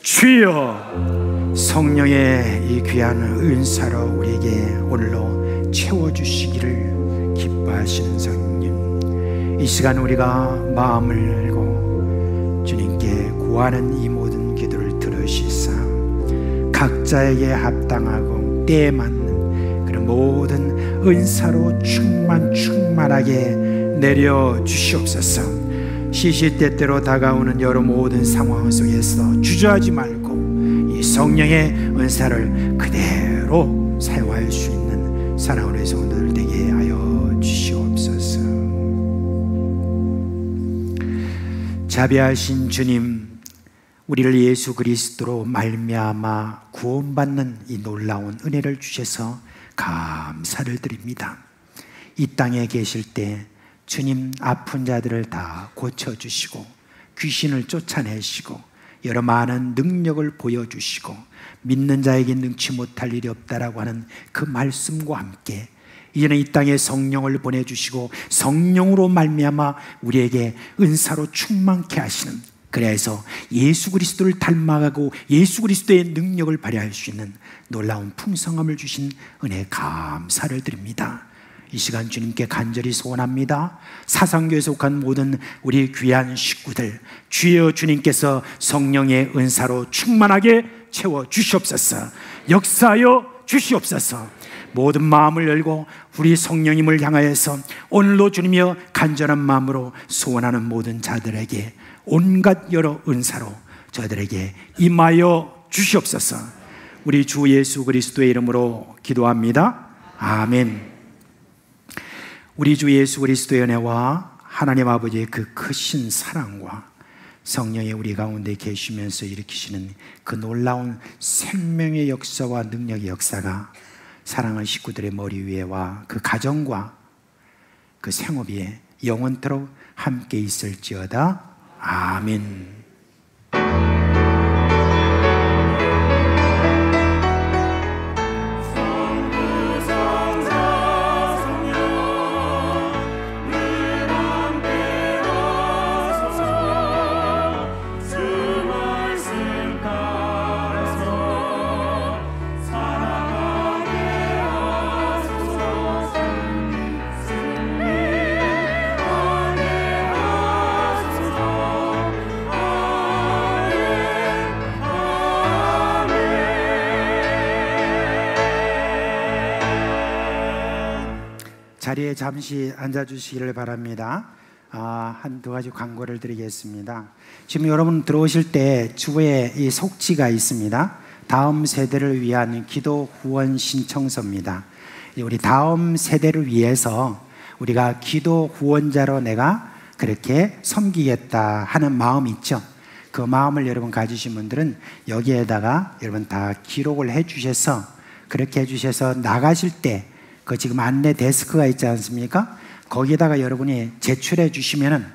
주여, 성령의 이 귀한 은사로 우리에게 오늘로 채워주시기를 기뻐하시는 성령, 이 시간 우리가 마음을 열고 주님께 구하는 이 모든 기도를 들으시사 각자에게 합당하고 때에 맞는 그런 모든 은사로 충만하게 내려주시옵소서. 시시때때로 다가오는 여러 모든 상황 속에서 주저하지 말고 이 성령의 은사를 그대로 사용할 수 있는 사랑하는 성도들 되게 하여 주시옵소서. 자비하신 주님, 우리를 예수 그리스도로 말미암아 구원받는 이 놀라운 은혜를 주셔서 감사를 드립니다. 이 땅에 계실 때 주님 아픈 자들을 다 고쳐주시고 귀신을 쫓아내시고 여러 많은 능력을 보여주시고 믿는 자에게 능치 못할 일이 없다라고 하는 그 말씀과 함께 이제는 이 땅에 성령을 보내주시고 성령으로 말미암아 우리에게 은사로 충만케 하시는, 그래서 예수 그리스도를 닮아가고 예수 그리스도의 능력을 발휘할 수 있는 놀라운 풍성함을 주신 은혜 감사를 드립니다. 이 시간 주님께 간절히 소원합니다. 사상교에 속한 모든 우리 귀한 식구들, 주여 주님께서 성령의 은사로 충만하게 채워 주시옵소서, 역사하여 주시옵소서. 모든 마음을 열고 우리 성령님을 향하여서 오늘로 주님이여 간절한 마음으로 소원하는 모든 자들에게 온갖 여러 은사로 저들에게 임하여 주시옵소서. 우리 주 예수 그리스도의 이름으로 기도합니다. 아멘. 우리 주 예수 그리스도의 은혜와 하나님 아버지의 그 크신 사랑과 성령이 우리 가운데 계시면서 일으키시는 그 놀라운 생명의 역사와 능력의 역사가 사랑하는 식구들의 머리 위에와 그 가정과 그 생업 위에 영원토록 함께 있을지어다. 아멘. 성령의 자리에 잠시 앉아주시기를 바랍니다. 한두 가지 광고를 드리겠습니다. 지금 여러분 들어오실 때 주부에 이 속지가 있습니다. 다음 세대를 위한 기도 후원 신청서입니다. 우리 다음 세대를 위해서 우리가 기도 후원자로 내가 그렇게 섬기겠다 하는 마음 있죠. 그 마음을 여러분 가지신 분들은 여기에다가 여러분 다 기록을 해 주셔서 그렇게 해 주셔서 나가실 때 그 지금 안내 데스크가 있지 않습니까? 거기에다가 여러분이 제출해 주시면은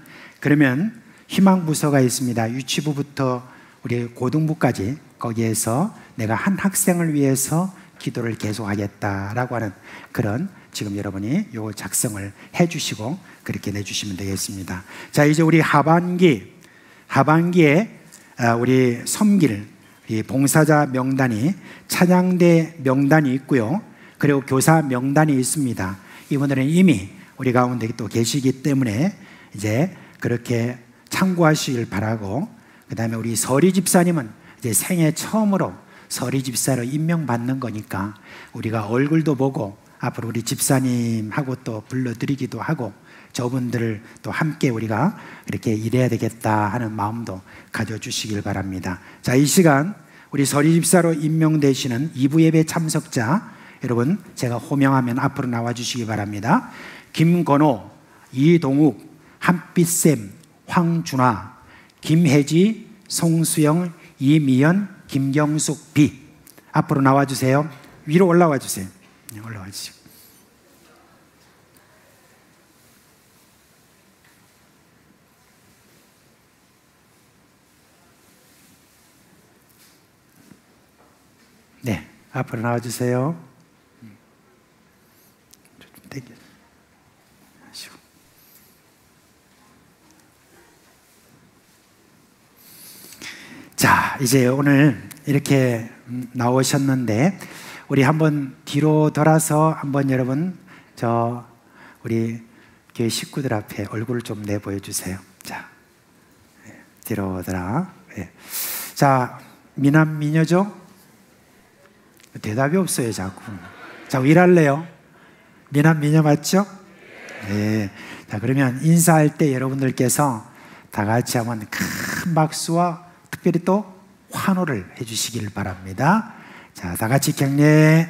그러면 희망부서가 있습니다. 유치부부터 우리 고등부까지 거기에서 내가 한 학생을 위해서 기도를 계속하겠다라고 하는 그런 지금 여러분이 요 작성을 해 주시고 그렇게 내주시면 되겠습니다. 자, 이제 우리 하반기에 우리 섬길 이 봉사자 명단이 찬양대 명단이 있고요. 그리고 교사 명단이 있습니다. 이분들은 이미 우리 가운데 또 계시기 때문에 이제 그렇게 참고하시길 바라고, 그 다음에 우리 서리 집사님은 이제 생애 처음으로 서리 집사로 임명받는 거니까 우리가 얼굴도 보고 앞으로 우리 집사님하고 또 불러드리기도 하고 저분들을 또 함께 우리가 이렇게 일해야 되겠다 하는 마음도 가져주시길 바랍니다. 자, 이 시간 우리 서리 집사로 임명되시는 2부 예배 참석자 여러분 제가 호명하면 앞으로 나와주시기 바랍니다. 김건호, 이동욱, 한빛샘, 황준화, 김혜지, 송수영, 이미연, 김경숙, 비 앞으로 나와주세요. 위로 올라와 주세요. 올라와 주시고. 네, 앞으로 나와주세요. 자, 이제 오늘 이렇게 나오셨는데 우리 한번 뒤로 돌아서 한번 여러분 우리 교회 식구들 앞에 얼굴을 좀 내보여 주세요. 자, 뒤로 돌아. 네. 자, 미남 미녀죠? 대답이 없어요, 자꾸. 자, 일할래요? 미남 미녀 맞죠? 네. 자, 그러면 인사할 때 여러분들께서 다 같이 한번 큰 박수와 특별히 또 환호를 해주시길 바랍니다. 자, 다 같이 격려.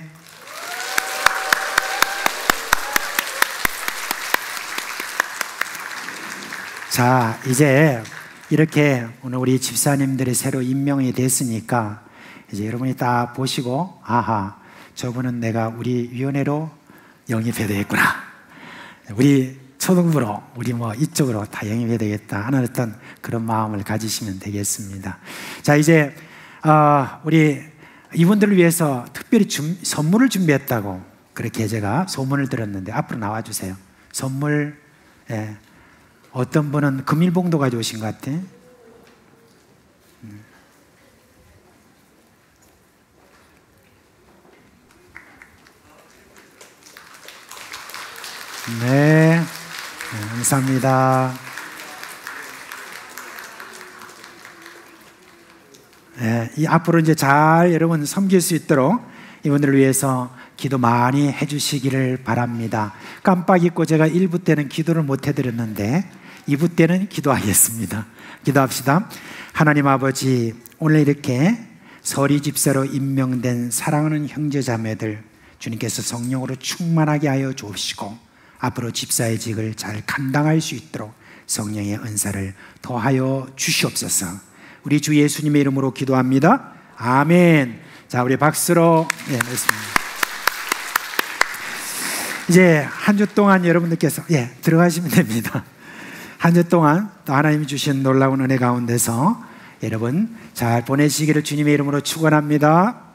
자, 이제 이렇게 오늘 우리 집사님들이 새로 임명이 됐으니까 이제 여러분이 딱 보시고 아하, 저분은 내가 우리 위원회로 영입해야 되겠구나. 우리 초등부로 우리 이쪽으로 다 영입해야 되겠다 하는 어떤 그런 마음을 가지시면 되겠습니다. 자, 이제 우리 이분들을 위해서 특별히 선물을 준비했다고 그렇게 제가 소문을 들었는데 앞으로 나와주세요. 선물. 예. 어떤 분은 금일봉도 가져오신 것 같아. 네, 감사합니다. 네, 앞으로 이제 잘 여러분 섬길 수 있도록 이분들을 위해서 기도 많이 해주시기를 바랍니다. 깜빡 잊고 제가 1부 때는 기도를 못 해드렸는데 2부 때는 기도하겠습니다. 기도합시다. 하나님 아버지, 오늘 이렇게 서리 집사로 임명된 사랑하는 형제자매들 주님께서 성령으로 충만하게 하여 주옵시고 앞으로 집사의 직을 잘 감당할 수 있도록 성령의 은사를 더하여 주시옵소서. 우리 주 예수님의 이름으로 기도합니다. 아멘. 자, 우리 박수로 말씀입니다. 이제 한 주 동안 여러분들께서 들어가시면 됩니다. 한 주 동안 또 하나님이 주신 놀라운 은혜 가운데서 여러분 잘 보내시기를 주님의 이름으로 축원합니다.